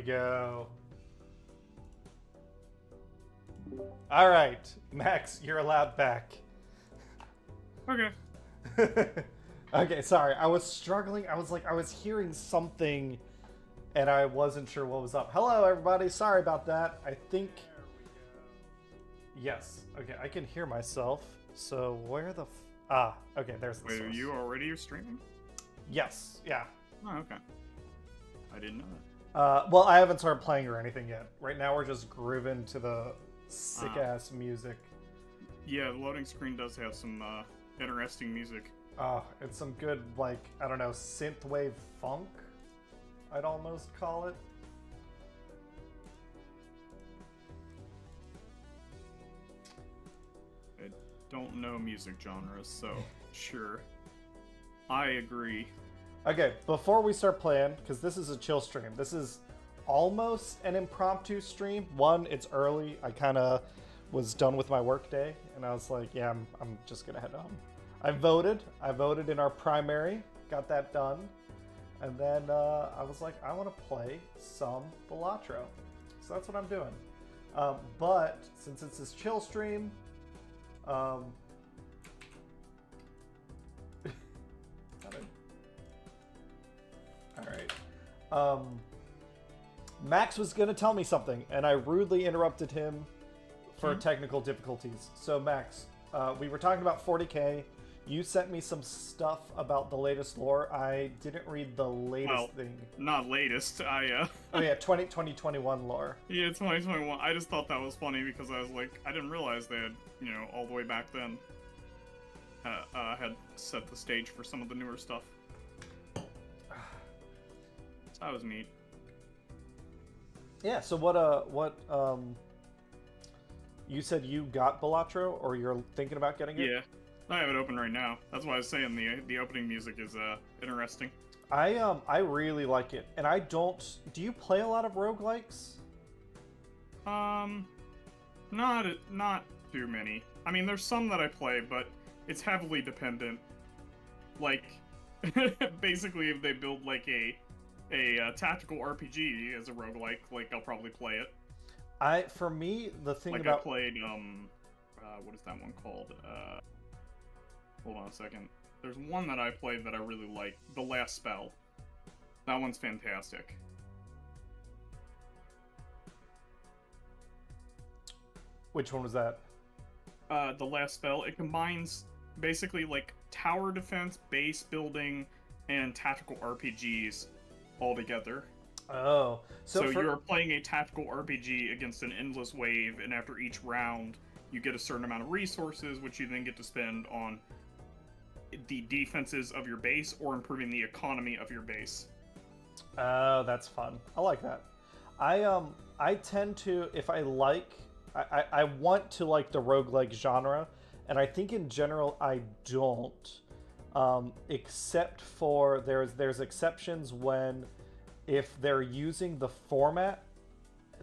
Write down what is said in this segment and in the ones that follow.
go. All right, Max, you're allowed back. Okay. Okay, sorry. I was struggling. I was hearing something, and I wasn't sure what was up. Hello, everybody. Sorry about that. I think. Yes. Okay, I can hear myself. So where the? Okay. There's the Wait, source. are you already streaming? Yes. Yeah. Oh, okay. I didn't know that. Well, I haven't started playing or anything yet. Right now, we're just grooving to the sick-ass music. Yeah, the loading screen does have some interesting music. It's some good, like, I don't know, synthwave funk, I'd almost call it. I don't know music genres, so sure. I agree. Okay, before we start playing, because this is a chill stream, this is almost an impromptu stream. One, it's early. I kind of was done with my work day, and I was like, yeah, I'm just going to head home. I voted in our primary, got that done, and then I was like, I want to play some Balatro. So that's what I'm doing. But since it's this chill stream, Alright. Max was going to tell me something, and I rudely interrupted him for technical difficulties. So, Max, we were talking about 40k. You sent me some stuff about the latest lore. I didn't read the latest thing. Not latest. Oh, yeah, 2021 lore. Yeah, 2021. I just thought that was funny because I was like, I didn't realize they had, you know, all the way back then, had set the stage for some of the newer stuff. So that was neat. Yeah, so you said you got Balatro, or you're thinking about getting it? Yeah, I have it open right now. That's why I was saying the opening music is interesting. I really like it, and I don't. Do you play a lot of roguelikes? Not too many. I mean, there's some that I play, but it's heavily dependent. Like, basically, if they build like a tactical RPG as a roguelike, like I'll probably play it. For me, the thing like about... I played what is that one called? Hold on a second. There's one that I played that I really like, The Last Spell. That one's fantastic. Which one was that? The Last Spell. It combines basically like tower defense, base building, and tactical RPGs all together. Oh. So you're playing a tactical RPG against an endless wave, and after each round, you get a certain amount of resources, which you then get to spend on the defenses of your base or improving the economy of your base. Oh, that's fun. I like that. I tend to, if I like... I want to like the roguelike genre, and I think in general I don't. Except for there's exceptions when if they're using the format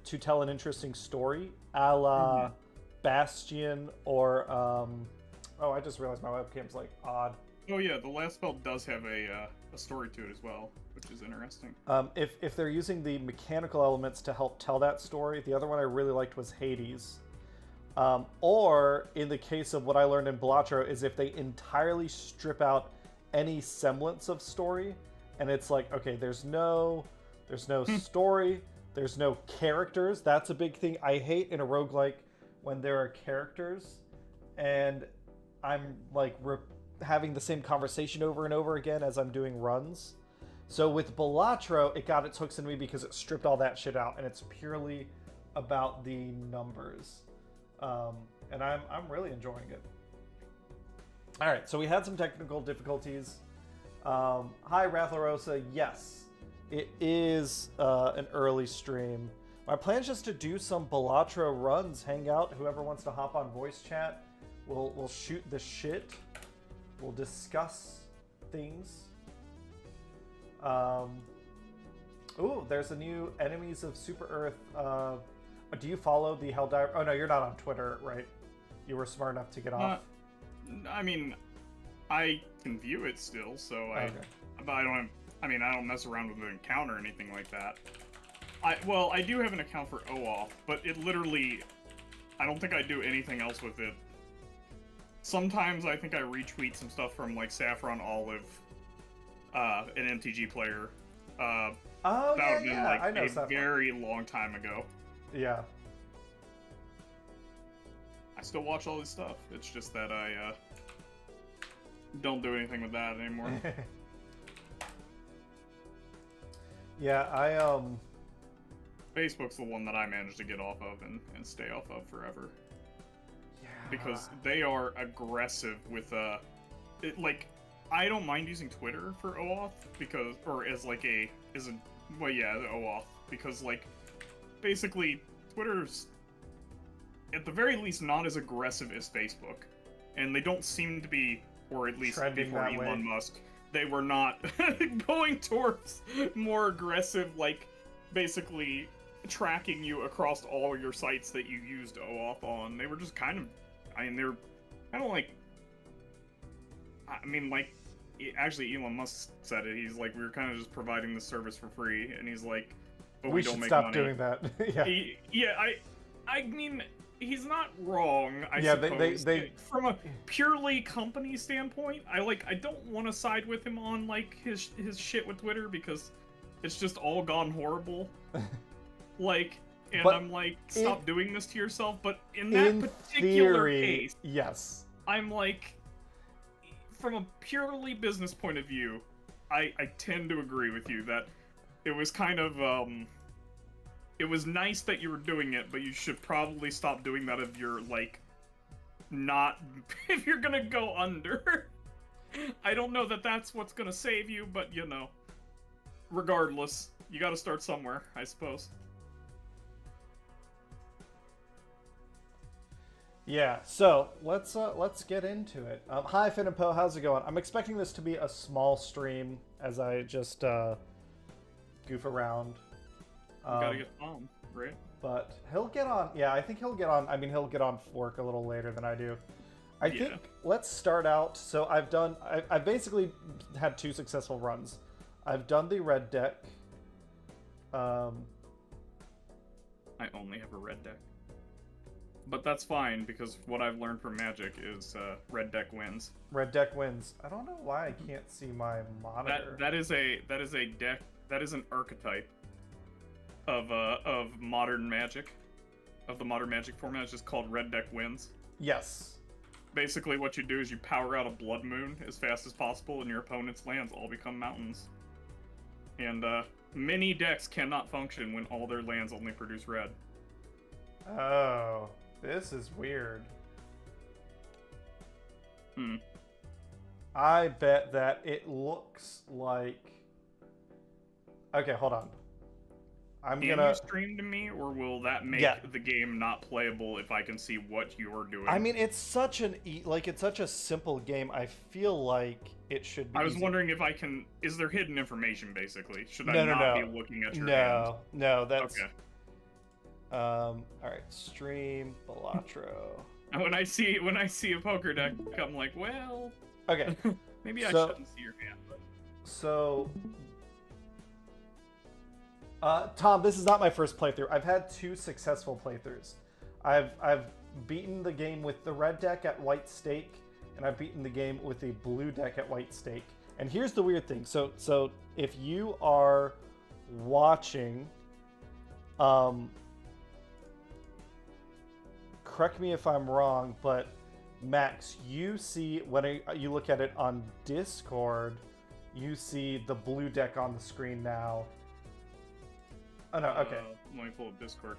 to tell an interesting story, a la Bastion or oh, I just realized my webcam's like odd. Oh yeah, The Last Spell does have a story to it as well, which is interesting. If they're using the mechanical elements to help tell that story, the other one I really liked was Hades. Or in the case of what I learned in Balatro is if they entirely strip out any semblance of story, and it's like, okay, there's no story, there's no characters. That's a big thing I hate in a roguelike, when there are characters and I'm like having the same conversation over and over again as I'm doing runs. So with Balatro, it got its hooks in me because it stripped all that shit out, and it's purely about the numbers. And I'm really enjoying it. All right, so we had some technical difficulties. Hi, Ratharosa. Yes, it is an early stream. My plan is just to do some Balatro runs, hang out. Whoever wants to hop on voice chat, we'll shoot the shit. We'll discuss things. Ooh, there's a new Enemies of Super Earth. Do you follow the Helldiver? Oh no, you're not on Twitter, right? You were smart enough to get off. I mean, I can view it still, so but I don't mess around with the encounter or anything like that. I do have an account for OAuth, but it literally, I don't think I do anything else with it. Sometimes I think I retweet some stuff from like Saffron Olive, an MTG player. Oh, that would yeah, have been yeah. like I know a Saffron. very long time ago. Yeah. I still watch all this stuff. It's just that I don't do anything with that anymore. Yeah, Facebook's the one that I managed to get off of and stay off of forever. Yeah. Because they are aggressive with like, I don't mind using Twitter for OAuth because, or as like the OAuth, because like, basically, Twitter's at the very least not as aggressive as Facebook, and they don't seem to be, or at least trending before that Elon way. Musk, they were not going towards more aggressive, like, basically tracking you across all your sites that you used OAuth on. They were just kind of, I mean, they're kind of like, I mean, like, actually Elon Musk said it. He's like, we were kind of just providing the service for free, and he's like, but we don't should make stop money. doing that. Yeah. Yeah, I mean, he's not wrong, I Yeah, suppose. they From a purely company standpoint, I don't want to side with him on like his shit with Twitter because it's just all gone horrible. Like, and But I'm like, stop doing this to yourself. But in that particular case, yes. I'm like, from a purely business point of view, I tend to agree with you that it was kind of it was nice that you were doing it, but you should probably stop doing that if you're, like, not... if you're gonna go under. I don't know that that's what's gonna save you, but, you know. Regardless, you gotta start somewhere, I suppose. Yeah, so let's get into it. Hi, Finn and Poe, how's it going? I'm expecting this to be a small stream as I just goof around. Gotta get on, right? But he'll get on. Yeah, I think he'll get on. I mean, he'll get on work a little later than I do. I think let's start out. So I've basically had 2 successful runs. I've done the red deck. I only have a red deck. But that's fine, because what I've learned from Magic is red deck wins. Red deck wins. I don't know why I can't see my monitor. That is a deck, that is an archetype of modern Magic. Of the modern Magic format. It's just called red deck wins. Yes. Basically what you do is you power out a Blood Moon as fast as possible and your opponent's lands all become mountains. And many decks cannot function when all their lands only produce red. Oh, this is weird. I bet that it looks like... Okay, hold on. Can you stream to me, or will that make the game not playable if I can see what you're doing? I mean, it's such it's such a simple game. I feel like it should be. I was wondering if I can. Is there hidden information, basically? Should I not be looking at your hand? No, that's okay. All right, stream Balatro. When I see a poker deck, I'm like, well, okay, maybe I shouldn't see your hand. But... So. Tom, this is not my first playthrough. I've had 2 successful playthroughs. I've beaten the game with the red deck at white stake, and I've beaten the game with the blue deck at white stake. And here's the weird thing. So if you are watching, correct me if I'm wrong, but Max, you see when you look at it on Discord, you see the blue deck on the screen now. Oh no, okay. Let me pull up Discord.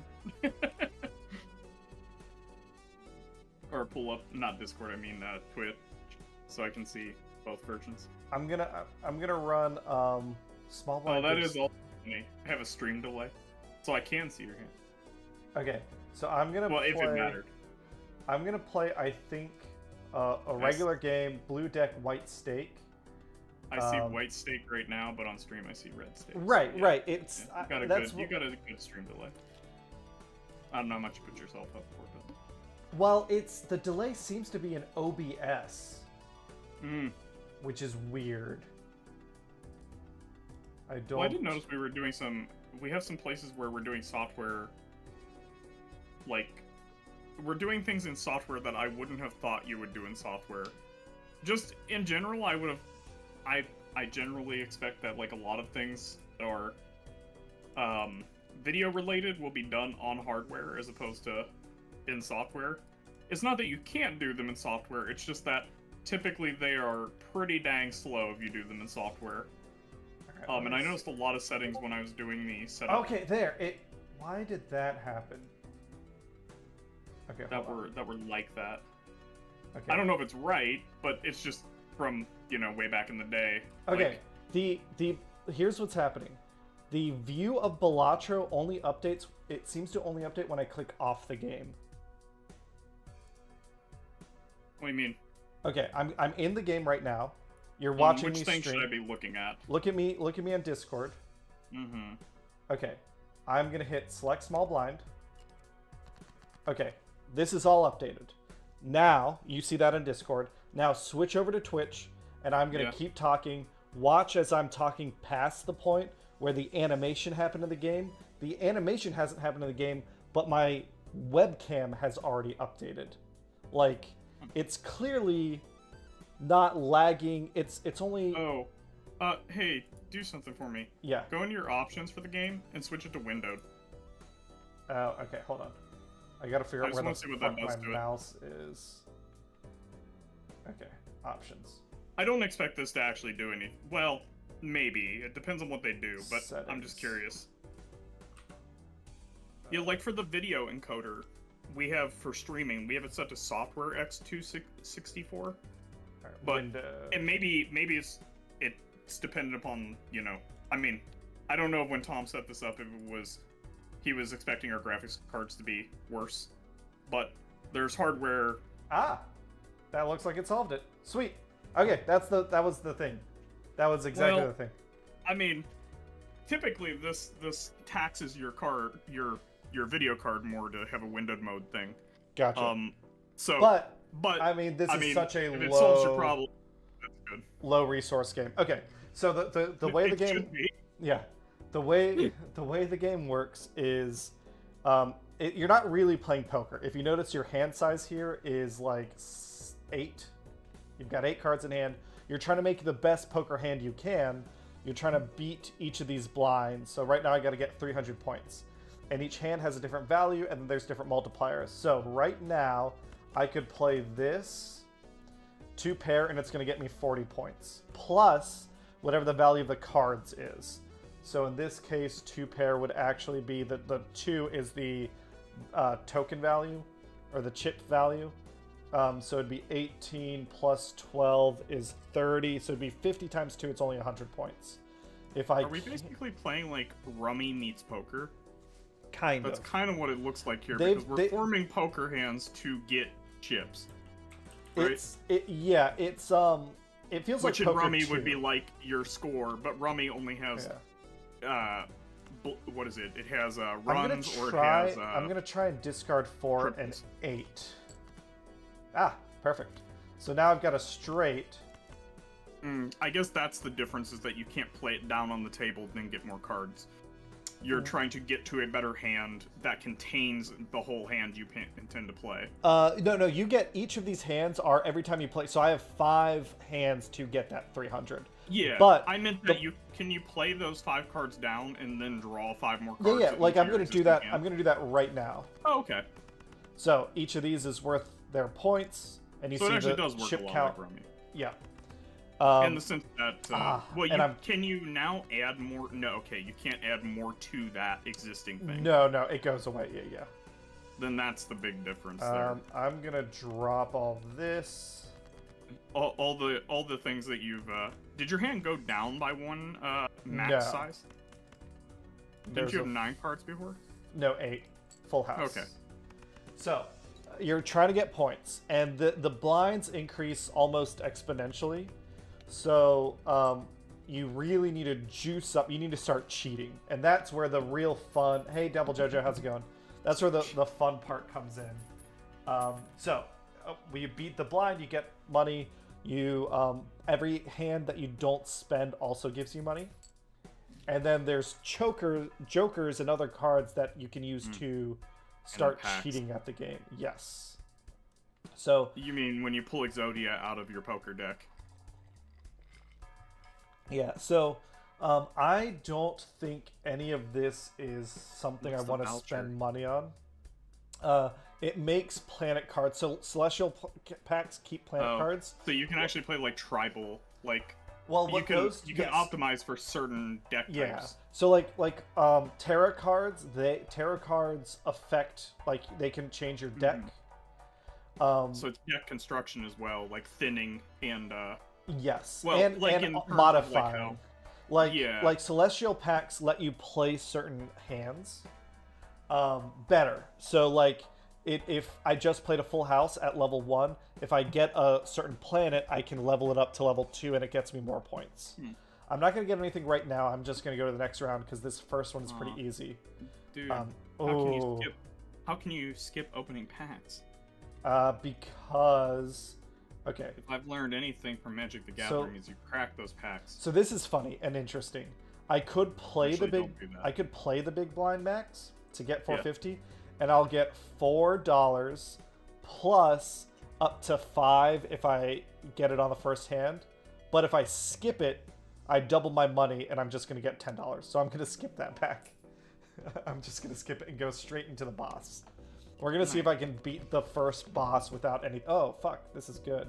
Or pull up, not Discord, I mean Twitch, so I can see both versions. I'm gonna run small blind. Oh, that is all funny. I have a stream delay, so I can see your hand. Okay, so I'm gonna if it mattered. I'm gonna play, I think, a regular game, blue deck, white stake. I see white stake right now, but on stream I see red stake. Right, so right. It's you got a good stream delay. I don't know how much you put yourself up for, but well, the delay seems to be in OBS, which is weird. I did notice we were doing some we have some places where we're doing software, like, we're doing things in software that I wouldn't have thought you would do in software. Just in general, I generally expect that like a lot of things that are video related will be done on hardware as opposed to in software. It's not that you can't do them in software, it's just that typically they are pretty dang slow if you do them in software. Right, and I noticed a lot of settings when I was doing the setup. Okay, there. Why did that happen? Okay, that were like that. Okay. I don't know if it's right, but it's just from, you know, way back in the day. Okay. Like, here's what's happening. The view of Balatro only updates. It seems to only update when I click off the game. What do you mean? Okay, I'm in the game right now. You're watching me stream. Which thing should I be looking at? Look at me on Discord. Mm-hmm. Okay. I'm gonna hit select small blind. Okay. This is all updated. Now, you see that in Discord. Now switch over to Twitch, and I'm gonna keep talking. Watch as I'm talking past the point where the animation happened in the game. The animation hasn't happened in the game, but my webcam has already updated. Like, it's clearly not lagging. It's only... Oh. Hey, do something for me. Yeah. Go into your options for the game and switch it to windowed. Oh, okay, hold on. I gotta figure out where the fuck my mouse is. Okay, options. I don't expect this to actually do anything. Well, maybe. It depends on what they do, but settings. I'm just curious. Yeah, like for the video encoder, we have for streaming, we have it set to software X264. Right, but and maybe it's dependent upon, you know. I mean, I don't know when Tom set this up if it was he was expecting our graphics cards to be worse, but there's hardware. Ah, that looks like it solved it. Sweet. Okay, that was the thing. That was exactly the thing. I mean, typically this taxes your card, your video card more to have a windowed mode thing. Gotcha. So, but I mean, this is such a if low. It solves your problem. That's good. Low resource game. Okay, so the way the game. Yeah. The way the game works is, you're not really playing poker. If you notice, your hand size here is like 8. You've got 8 cards in hand. You're trying to make the best poker hand you can. You're trying to beat each of these blinds. So right now I got to get 300 points, and each hand has a different value, and then there's different multipliers. So right now I could play this 2 pair, and it's going to get me 40 points plus whatever the value of the cards is. So in this case, 2 pair would actually be the 2 is the token value, or the chip value. So it'd be 18 plus 12 is 30. So it'd be 50 times 2. It's only 100 points. Are we basically playing like Rummy meets poker? Kind of. That's kind of what it looks like here, because we're forming poker hands to get chips. Right? It feels like Which in poker Rummy too. would be like your score, but Rummy only has what is it? It has runs, or it has. I'm gonna try and discard 4 and 8. Ah, perfect. So now I've got a straight. I guess that's the difference, is that you can't play it down on the table and then get more cards. You're trying to get to a better hand that contains the whole hand you intend to play. No, you get each of these hands are every time you play. So I have 5 hands to get that 300. Yeah, but I meant that can you play those 5 cards down and then draw 5 more cards? Yeah, like I'm gonna do that. I'm gonna do that right now. Oh, okay. So each of these is worth their points, and you see the chip count. Like Rummy. Yeah. In the sense that, can you now add more? No, okay, you can't add more to that existing thing. No, it goes away. Yeah. Then that's the big difference there. I'm gonna drop all this. All the things that you've. Did your hand go down by 1 max size? Didn't you have 9 cards before? No, 8. Full house. Okay. So, you're trying to get points, and the blinds increase almost exponentially. So, you really need to juice up. You need to start cheating, and that's where the real fun. Hey, Devil Jojo, how's it going? That's where the fun part comes in. So, when you beat the blind, you get money. You every hand that you don't spend also gives you money, And then there's jokers and other cards that you can use to start cheating at the game. Yes. So you mean when you pull Exodia out of your poker deck? Yeah. So I don't think any of this is something I want to spend money on. It makes planet cards. So celestial packs keep planet cards. So you can actually play like tribal, like. Well, you can optimize for certain deck types. Yeah. So like Terra cards, Terra cards affect, like, they can change your deck. So it's deck construction as well, like thinning and yes. well, and like and modifying. Like celestial packs let you play certain hands better. So like if I just played a full house at level 1, if I get a certain planet, I can level it up to level 2 and it gets me more points. I'm not going to get anything right now. I'm just going to go to the next round because this first one is pretty easy. Dude, how can you skip opening packs? Because... Okay. If I've learned anything from Magic the Gathering is you crack those packs. So this is funny and interesting. I could play the big blind max to get 450, and I'll get $4 plus up to 5 if I get it on the first hand. But if I skip it, I double my money, and I'm just going to get $10. So I'm going to skip that pack. I'm just going to skip it and go straight into the boss. We're going to see if I can beat the first boss without any... Oh, fuck. This is good.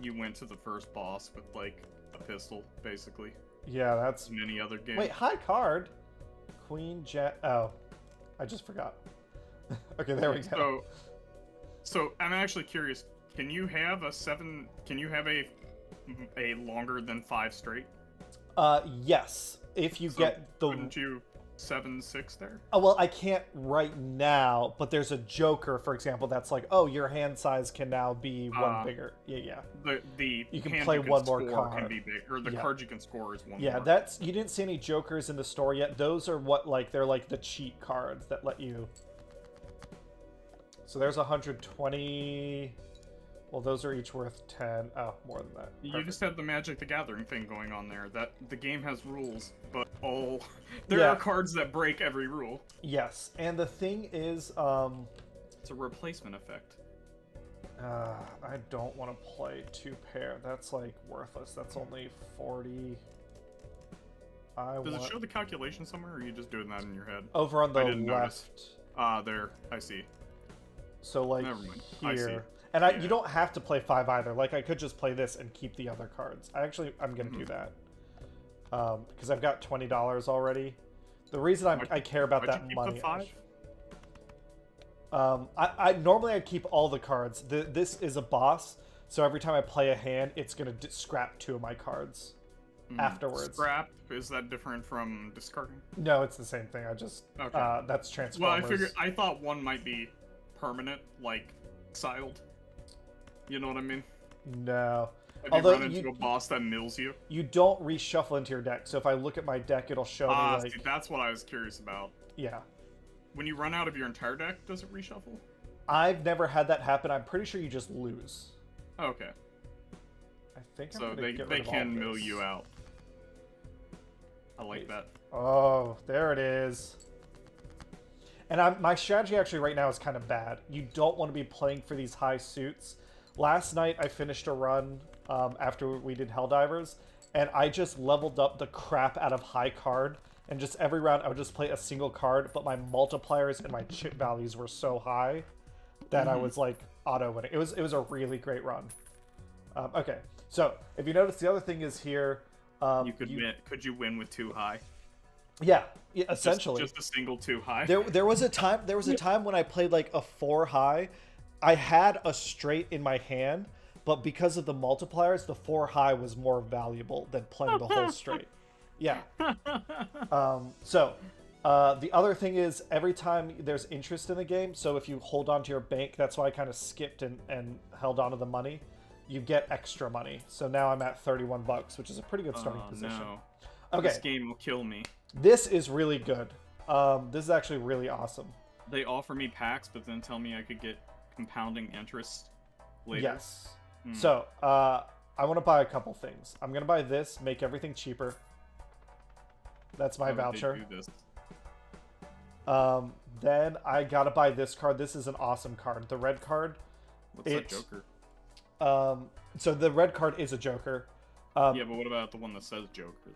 You went to the first boss with, like, a pistol, basically. Yeah, that's... In any other game. Wait, high card? Queen, Jack... Oh. I just forgot. Okay, there we go. So, I'm actually curious. Can you have a 7... Can you have a longer than 5 straight? Yes. If you get the... Wouldn't you... 7/6 there? Oh, well, I can't right now, but there's a joker, for example, that's like, oh, your hand size can now be one bigger. Yeah. You can play one more card. Can be big, or the card you can score is one. Yeah, more. that's you didn't see any jokers in the store yet. Those are what they're like the cheat cards that let you. So there's 120. Well, those are each worth 10. Oh, more than that. You just have the Magic the Gathering thing going on there. That the game has rules, but there are cards that break every rule. Yes, and the thing is, it's a replacement effect. I don't want to play 2 pair. That's like worthless. That's only 40. Does it show the calculation somewhere, or are you just doing that in your head? Over on the left. There. I see. So like Never mind. Here. I see. And you don't have to play 5 either. Like, I could just play this and keep the other cards. I'm going to do that. Because I've got $20 already. The reason I care about that money... Normally I'd keep all the cards. This is a boss, so every time I play a hand, it's going to scrap 2 of my cards afterwards. Scrap? Is that different from discarding? No, it's the same thing. I just... Okay. That's Transformers. Well, I thought one might be permanent, like, exiled. You know what I mean? No. Have you run into a boss that mills you? You don't reshuffle into your deck. So if I look at my deck, it'll show me like... See, that's what I was curious about. Yeah. When you run out of your entire deck, does it reshuffle? I've never had that happen. I'm pretty sure you just lose. Okay. I think so they can mill you out. I like that. Oh, there it is. And my strategy actually right now is kind of bad. You don't want to be playing for these high suits. Last night I finished a run after we did Helldivers, and I just leveled up the crap out of high card, and just every round I would just play a single card, but my multipliers and my chip values were so high that I was like auto-winning. It was a really great run. Okay, so if you notice, the other thing is here... Could you win with 2 high? Yeah, essentially. Just a single 2 high. There was a time when I played like a 4 high. I had a straight in my hand, but because of the multipliers, the 4 high was more valuable than playing the whole straight. Yeah. The other thing is every time there's interest in the game, so if you hold on to your bank, that's why I kind of skipped and held on to the money, you get extra money. So now I'm at 31 bucks, which is a pretty good starting position. No. Okay. This game will kill me. This is really good. This is actually really awesome. They offer me packs, but then tell me I could get compounding interest later. Yes. So, I want to buy a couple things. I'm going to buy this, make everything cheaper. That's my Why would they voucher. do this? Then I gotta buy this card. This is an awesome card. The red card. What's that Joker? So the red card is a Joker. Yeah, but what about the one that says Joker?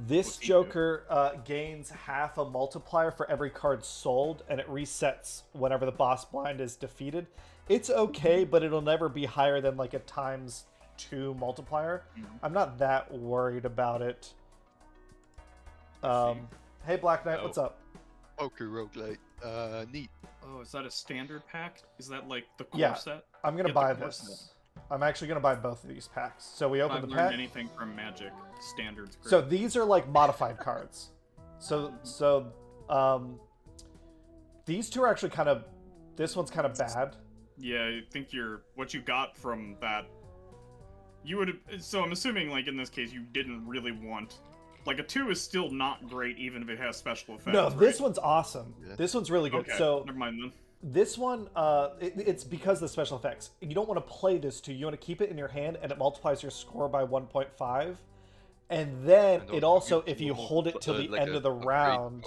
This Joker gains half a multiplier for every card sold, and it resets whenever the boss blind is defeated. It's okay, but it'll never be higher than like a ×2 multiplier. I'm not that worried about it. Hey Black Knight, what's up? Okay, roguelite. Neat. Oh, is that a standard pack? Is that like the core set? I'm gonna buy this. I'm actually gonna buy both of these packs. So we open the pack. If I've learned anything from Magic, standards. Great. So these are like modified cards. So these two are actually kind of. This one's kind of bad. Yeah, I think what you got from that. You would. So I'm assuming, like in this case, you didn't really want. Like a 2 is still not great, even if it has special effects. No, right? this one's awesome. Yeah. This one's really good. Okay, so never mind then. This one, it's because of the special effects. You don't want to play this 2. You want to keep it in your hand, and it multiplies your score by 1.5. And then it also, if you hold it till the end of the round,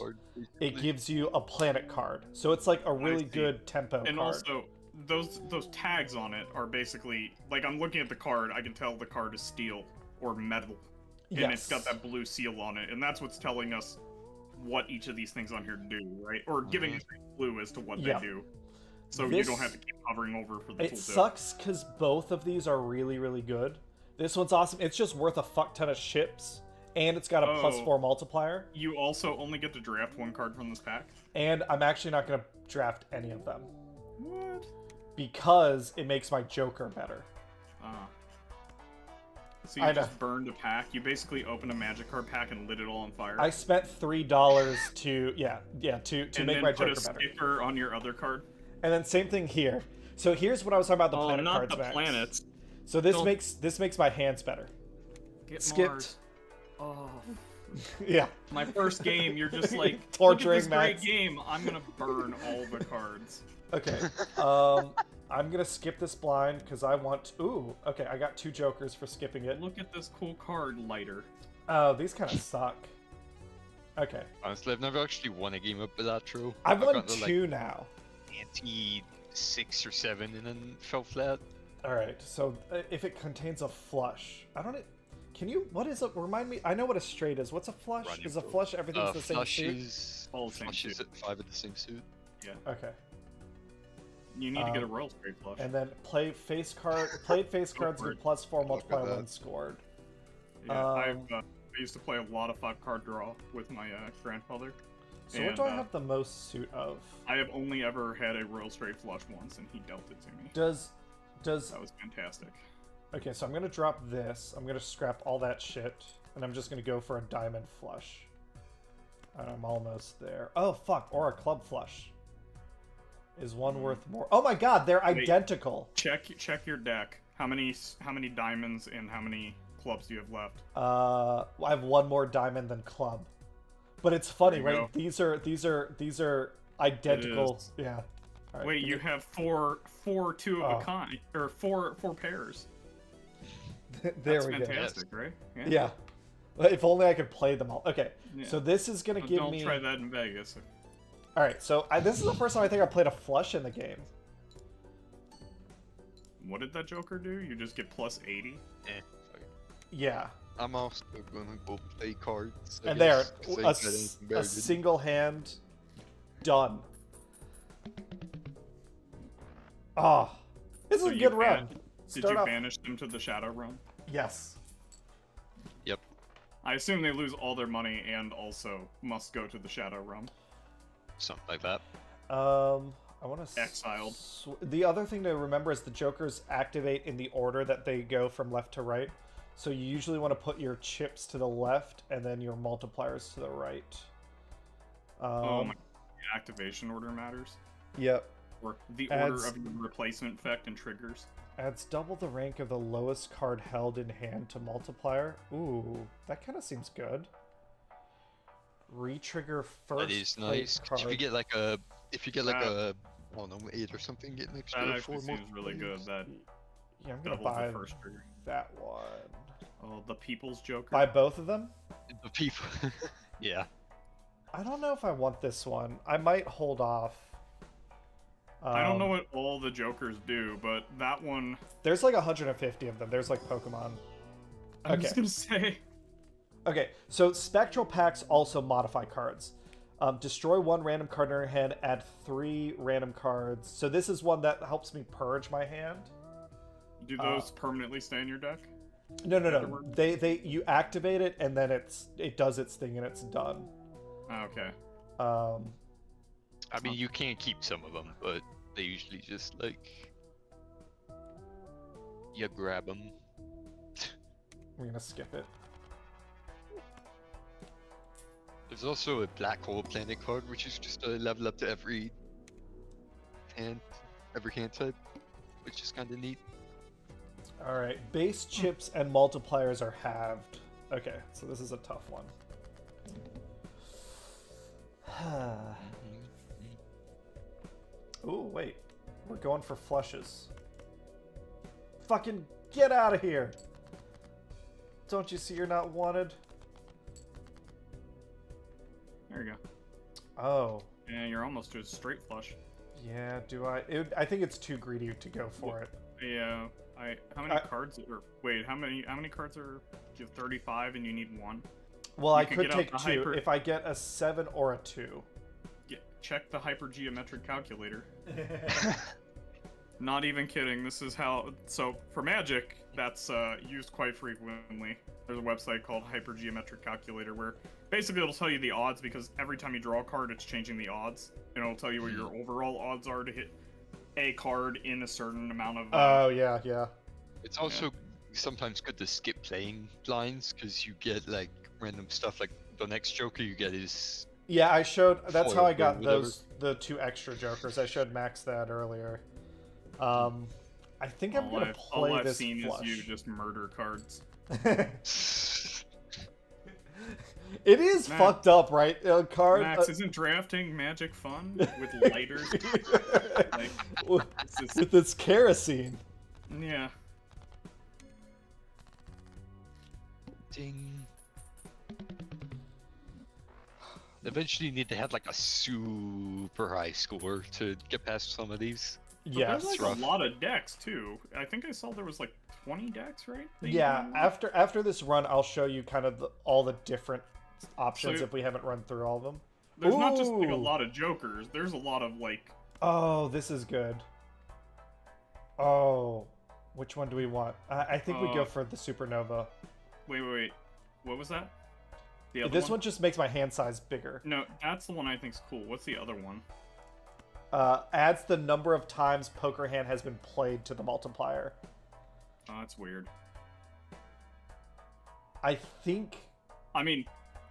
it gives you a planet card. So it's like a really good tempo card. And also, those tags on it are basically like I'm looking at the card. I can tell the card is steel or metal. And it's got that blue seal on it, and that's what's telling us what each of these things on here do, right? Or giving us a clue as to what they do. So you don't have to keep hovering over for the full It sucks because both of these are really, really good. This one's awesome. It's just worth a fuck ton of ships, and it's got a +4 multiplier. You also only get to draft 1 card from this pack? And I'm actually not going to draft any of them. What? Because it makes my Joker better. So you just burned a pack. You basically opened a Magic card pack and lit it all on fire. I spent $3 to make my Joker better. And then put a sticker on your other card. And then same thing here. So here's what I was talking about the planet cards. Not the planets. So this makes my hands better. Get Skipped. Mars. Oh. Yeah. My first game, you're just like torturing Look at this great game. I'm gonna burn all the cards. Okay. I'm gonna skip this blind because I want. Ooh, okay. I got 2 Jokers for skipping it. Look at this cool card, Lighter. Oh, these kind of suck. Okay. Honestly, I've never actually won a game of Balatro. I've won 2 now. 6 or 7 and then fell flat. All right. So if it contains a flush, I don't. Can you? What is it? Remind me. I know what a straight is. What's a flush? Is a flush everything's the same suit? Flush is at 5 of the same suit. Yeah. Okay. You need to get a royal straight flush. And then played face cards get +4 multiplier when scored. Yeah, I used to play a lot of 5-card draw with my grandfather. So what do I have the most suit of? I have only ever had a royal straight flush once, and he dealt it to me. That was fantastic. Okay, so I'm gonna drop this. I'm gonna scrap all that shit, and I'm just gonna go for a diamond flush. And I'm almost there. Oh fuck! Or a club flush. Is one worth more? Oh my god, they're identical. Check your deck. How many diamonds and how many clubs do you have left? I have 1 more diamond than club. But it's funny, right? Go. These are identical. Yeah. All right, wait, you have four 2 of a kind, or four pairs. That's fantastic, right? Yeah. If only I could play them all. Okay, so this is gonna give me. Don't try that in Vegas. All right, so this is the first time I think I played a flush in the game. What did that Joker do? You just get +80? Yeah. I'm also gonna go play cards. And there, a single hand, done. Oh, this is a good run. Did you banish them to the Shadow Realm? Yes. Yep. I assume they lose all their money and also must go to the Shadow Realm. Something like that. I want to exiled. The other thing to remember is the Jokers activate in the order that they go from left to right. So you usually want to put your chips to the left and then your multipliers to the right. Oh my! The activation order matters. Yep. Or the order of your replacement effect and triggers. Adds double the rank of the lowest card held in hand to multiplier. Ooh, that kind of seems good. Retrigger first. That is nice. If you get like a, I don't know, 8 or something, get an extra that 4 seems really good. That I'm gonna buy the first trigger. That one. Oh, the People's Joker. Buy both of them. The people. Yeah. I don't know if I want this one. I might hold off. I don't know what all the Jokers do, but that one... There's like 150 of them. There's like Pokemon. I was gonna say... Okay, so Spectral packs also modify cards. Destroy 1 random card in your hand, add 3 random cards. So this is one that helps me purge my hand. Do those permanently stay in your deck? No. You activate it and then it does its thing and it's done. Okay. I mean, you can keep some of them, but they usually just like you grab them. I'm gonna skip it. There's also a black hole planet card, which is just a level up to every hand type, which is kind of neat. All right, base chips and multipliers are halved. Okay, so this is a tough one. Ooh, wait. We're going for flushes. Fucking get out of here! Don't you see you're not wanted? There you go. Oh. Yeah, you're almost to a straight flush. Yeah, do I? I think it's too greedy to go for it. Yeah. How many cards are... Wait, how many cards are... You have 35 and you need 1? Well, You I could take 2 if I get a 7 or a 2. Yeah, check the hypergeometric calculator. Not even kidding. This is how... So, for Magic, that's used quite frequently. There's a website called Hypergeometric Calculator where basically it'll tell you the odds because every time you draw a card, it's changing the odds. And it'll tell you what your overall odds are to hit a card in a certain amount of... Oh, yeah. It's also sometimes good to skip playing lines because you get like random stuff. Like the next Joker you get is... Yeah, I showed... That's how I got whatever. the 2 extra Jokers. I showed Max that earlier. I think I'm gonna play all I've this seen flush. is you just murder cards. It is Max, fucked up, right? Card. Max, isn't drafting Magic fun with lighters? Like, with this kerosene. Yeah. Ding. Eventually you need to have like a super high score to get past some of these. But Yeah, there's like a lot of decks too. I think I saw there was like 20 decks, right? Yeah, after this run, I'll show you kind of all the different options So- if we haven't run through all of them. There's not just like a Ooh. lot of Jokers. There's a lot of like... Oh, this is good. Oh, which one do we want? I think we go for the Supernova. Wait. What was that? The other This one just makes my hand size bigger. No, that's the one I think's cool. What's the other one? Adds the number of times Poker Hand has been played to the multiplier. Oh, that's weird. I think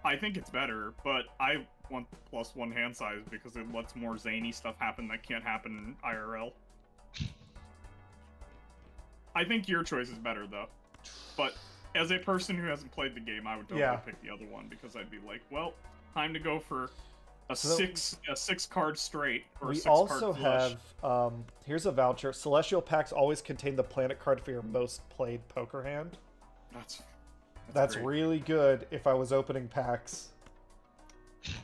it's better, but I want +1 hand size because it lets more zany stuff happen that can't happen in IRL. I think your choice is better though. But as a person who hasn't played the game, I would totally pick the other one because I'd be like, well, time to go for a six card straight or a we 6 card also flush. have here's a voucher. Celestial packs always contain the planet card for your most played Poker Hand. That's great. really good if I was opening packs.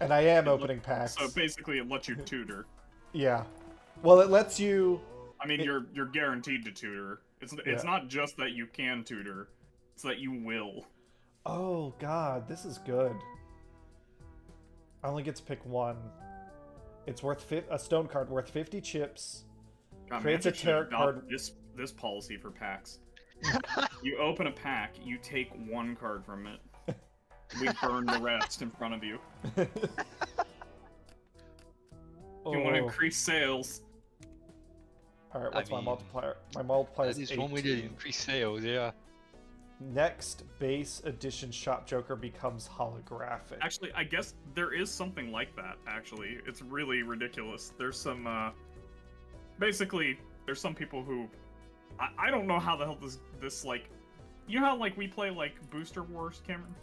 And I am opening packs. So basically, it lets you tutor. Yeah. Well, it lets you... I mean, you're guaranteed to tutor. It's not just that you can tutor; it's that you will. Oh god, this is good. I only get to pick 1. It's worth a stone card worth 50 chips. God, Creates a Magic should tarot adopt card. This policy for packs. You open a pack, you take 1 card from it. We burn the rest in front of you. If you want to increase sales. Alright, what's my mean, multiplier? My multiplier That is is one way to 18. increase sales, yeah. Next base edition shop Joker becomes holographic. Actually, I guess there is something like that, actually. It's really ridiculous. There's some, basically, there's some people who... I don't know how the hell this like... You know how, like, we play, like, Booster Wars, Cameron?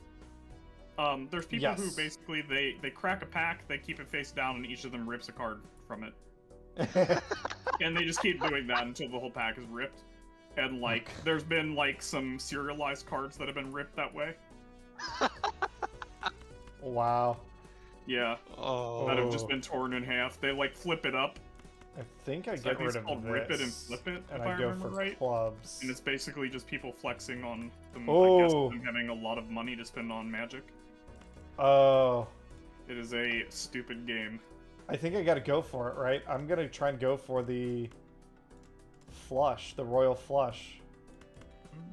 There's people who basically, they crack a pack, they keep it face down, and each of them rips a card from it. And they just keep doing that until the whole pack is ripped. And, like, there's been, like, some serialized cards that have been ripped that way. Wow. Yeah, Oh. that have just been torn in half. They like flip it up. I think I So get think rid it's of called this. rip it and flip it, and if I I go remember for right. clubs. And it's basically just people flexing on them. I Oh. guess them having a lot of money to spend on magic. Oh. It is a stupid game. I think I gotta go for it, right? I'm gonna try and go for the flush, the royal flush.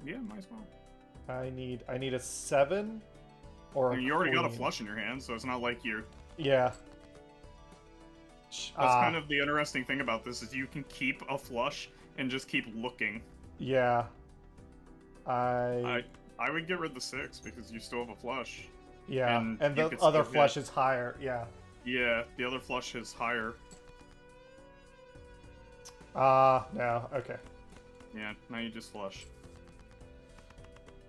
Yeah, might as well. I need a 7 or I mean, you already got a queen. flush in your hand, so it's not like you're... Yeah. That's kind of the interesting thing about this, is you can keep a flush and just keep looking. Yeah. I would get rid of the 6, because you still have a flush. Yeah, and and you the could other still flush hit. is higher, yeah. Yeah, the other flush is higher. No, okay. Yeah, now you just flush.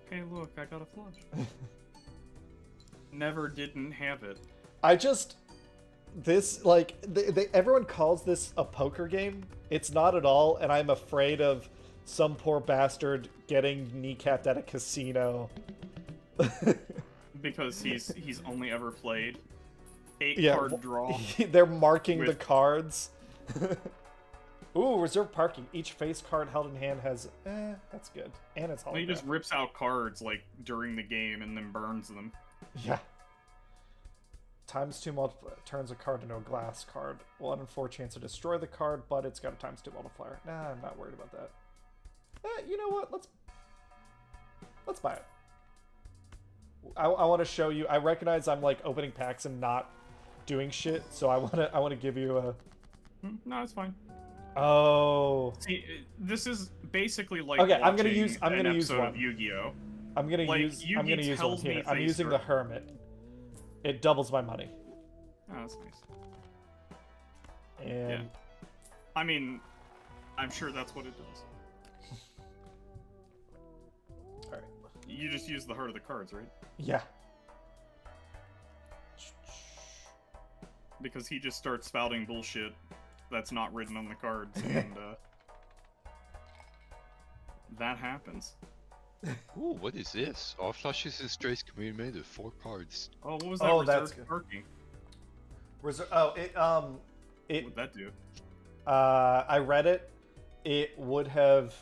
Hey, look, I got a flush. Never didn't have it. I just... This, like, everyone calls this a poker game. It's not at all, and I'm afraid of some poor bastard getting kneecapped at a casino. Because he's only ever played 8 Yeah, card draw. They're marking the with- cards. Ooh, reserve parking. Each face card held in hand has... that's good. And it's Well, he holographic. just rips out cards like during the game and then burns them. Yeah. ×2 turns a card into a glass card. 1 in 4 chance to destroy the card, but it's got a ×2 multiplier. Nah, I'm not worried about that. You know what? Let's buy it. I want to show you. I recognize I'm like opening packs and not doing shit, so I want to give you a... No, it's fine. Oh. See, this is basically like Okay, I'm gonna watching use an use episode one. of Yu-Gi-Oh. I'm gonna Like, use Yugi one tells me here. I'm things using are- the Hermit. It doubles my money. Oh, that's nice. And Yeah. I mean, I'm sure that's what it does. all right. You just use the heart of the cards, right? Yeah. Because he just starts spouting bullshit that's not written on the cards, and that happens. Ooh, what is this? All flushes and strays can be made of 4 cards. Oh, what was that? Oh, reserve that's good. parking? What What'd that do? I read it. It would have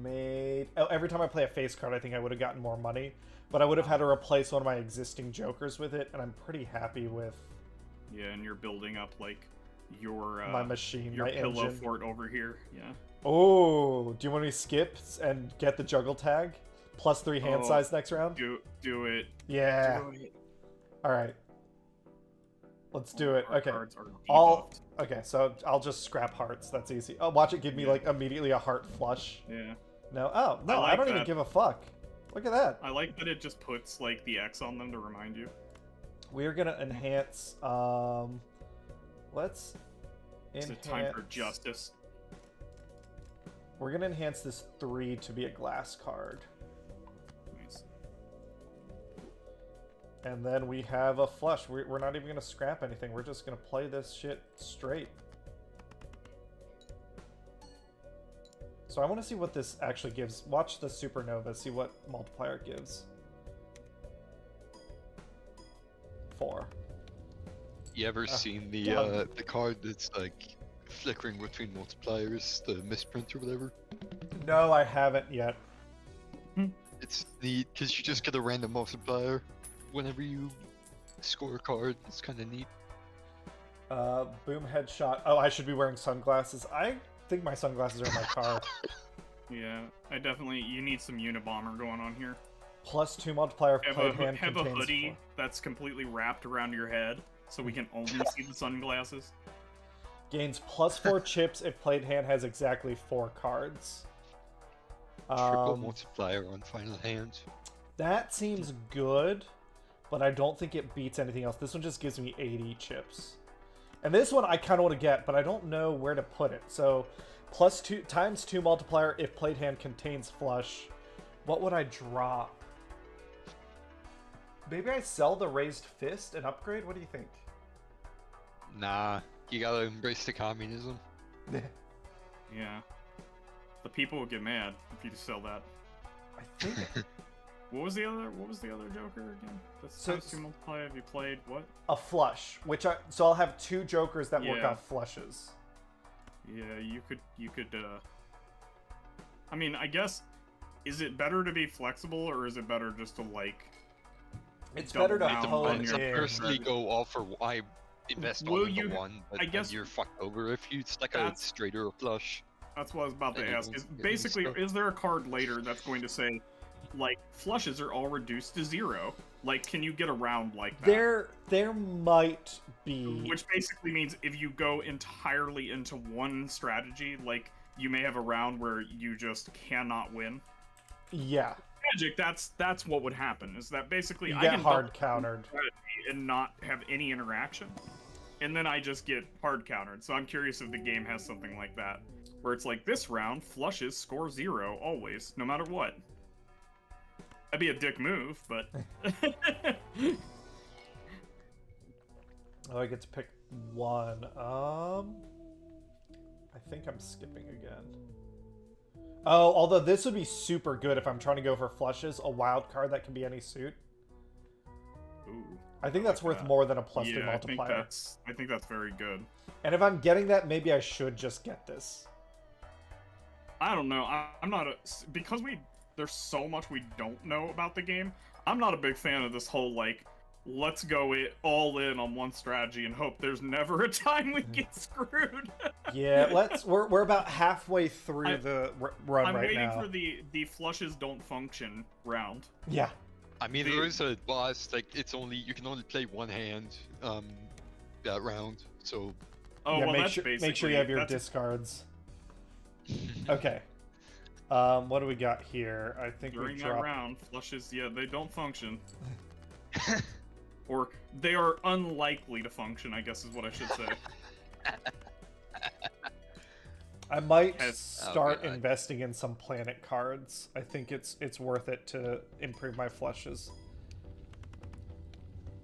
made... Oh, every time I play a face card, I think I would have gotten more money. But I would have had to replace one of my existing jokers with it, and I'm pretty happy with Yeah, and you're building up, like, your my machine, your my pillow engine. fort over here. Yeah. Oh, do you want me to skip and get the juggle tag? +3 hand Oh, size next round? Do it. Yeah. Do it. Alright. Let's do it. Our Okay. cards are All... debuffed. Okay, so I'll just scrap hearts. That's easy. Oh, watch it give me, Yeah. like, immediately a heart flush. Yeah. No. Oh, no, I like don't even that. give a fuck. Look at that. I like that it just puts, like, the X on them to remind you. We're gonna enhance, let's It's enhance... a time for justice. We're gonna enhance this 3 to be a glass card. Nice. And then we have a flush. We're not even gonna scrap anything. We're just gonna play this shit straight. So I want to see what this actually gives. Watch the supernova, see what multiplier it gives. 4. You ever seen the done. the card that's like flickering between multipliers, the misprint or whatever? No, I haven't yet. It's neat because you just get a random multiplier whenever you score a card. It's kind of neat. Boom headshot. Oh, I should be wearing sunglasses. I think my sunglasses are in my car. Yeah, you need some Unabomber going on here. +2 multiplier of Have played hand a contains hoodie 4. that's completely wrapped around your head, so we can only see the sunglasses. Gains +4 chips if played hand has exactly 4 cards. Triple multiplier on final hand. That seems good, but I don't think it beats anything else. This one just gives me 80 chips. And this one I kind of want to get, but I don't know where to put it. So, +2 multiplier if played hand contains flush. What would I drop? Maybe I sell the raised fist and upgrade? What do you think? Nah, you gotta embrace the communism. Yeah. The people will get mad if you sell that. I think What was the other Joker again? That's So supposed to multiply. Have you played what? A flush, so I'll have 2 jokers that work Yeah. off flushes. Yeah, you could. I mean, I guess, is it better to be flexible or is it better just to like? It's double better to down hone on Depends. your I in. personally go all for I invest Will all in you- the one, but I guess you're fucked over if you stack a that's- straight or a flush. That's what I was about to Then you ask. don't Is get any basically, stuff. is there a card later that's going to say, like, flushes are all reduced to 0? Like, can you get around like that? There might be. Which basically means if you go entirely into one strategy, like, you may have a round where you just cannot win. Yeah, Magic, that's what would happen. Is that basically you I get can hard double countered. strategy and not have any interaction, and then I just get hard countered. So I'm curious if the game has something like that, where it's like this round flushes score 0 always, no matter what. That'd be a dick move, but Oh, I get to pick one. I think I'm skipping again. Oh, although this would be super good if I'm trying to go for flushes, a wild card that can be any suit. ooh, I think that's like worth that. more than a +3 yeah, multiplier. I think that's very good. And if I'm getting that, maybe I should just get this. I don't know. I'm not because there's so much we don't know about the game. I'm not a big fan of this whole like, let's go all in on one strategy and hope there's never a time we get screwed. Yeah, we're about halfway through the run I'm right waiting now. for the flushes don't function round. Yeah. I mean, there is a boss like you can only play one hand that round. So Oh yeah, well, make that's sure basically you have your that's- discards. Okay. What do we got here? I think during we that dropped. round. Flushes, yeah, they don't function, or they are unlikely to function. I guess is what I should say. I might Has- start God. investing in some planet cards. I think it's worth it to improve my flushes.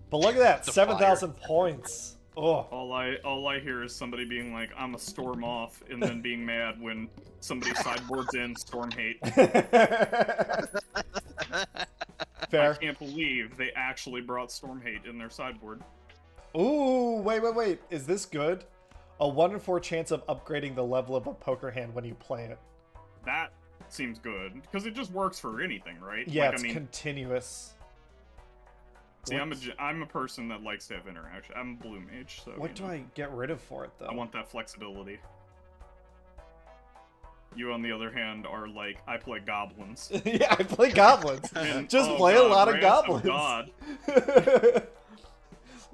But look at that, The 7,000 points. Oh, All I hear is somebody being like, "I'm a storm off," and then being mad when somebody sideboards in storm hate. I fair. can't believe they actually brought storm hate in their sideboard. Ooh, wait. Is this good? A 1 in 4 chance of upgrading the level of a poker hand when you play it. That seems good because it just works for anything, right? Yeah, like, it's I mean, continuous. see, What- I'm a person that likes to have interaction. I'm a blue mage, so What you do know, I get rid of for it, though? I want that flexibility. You, on the other hand, are like, I play goblins. Yeah, I play goblins. And, Just oh play a God, lot of Wrath goblins. God.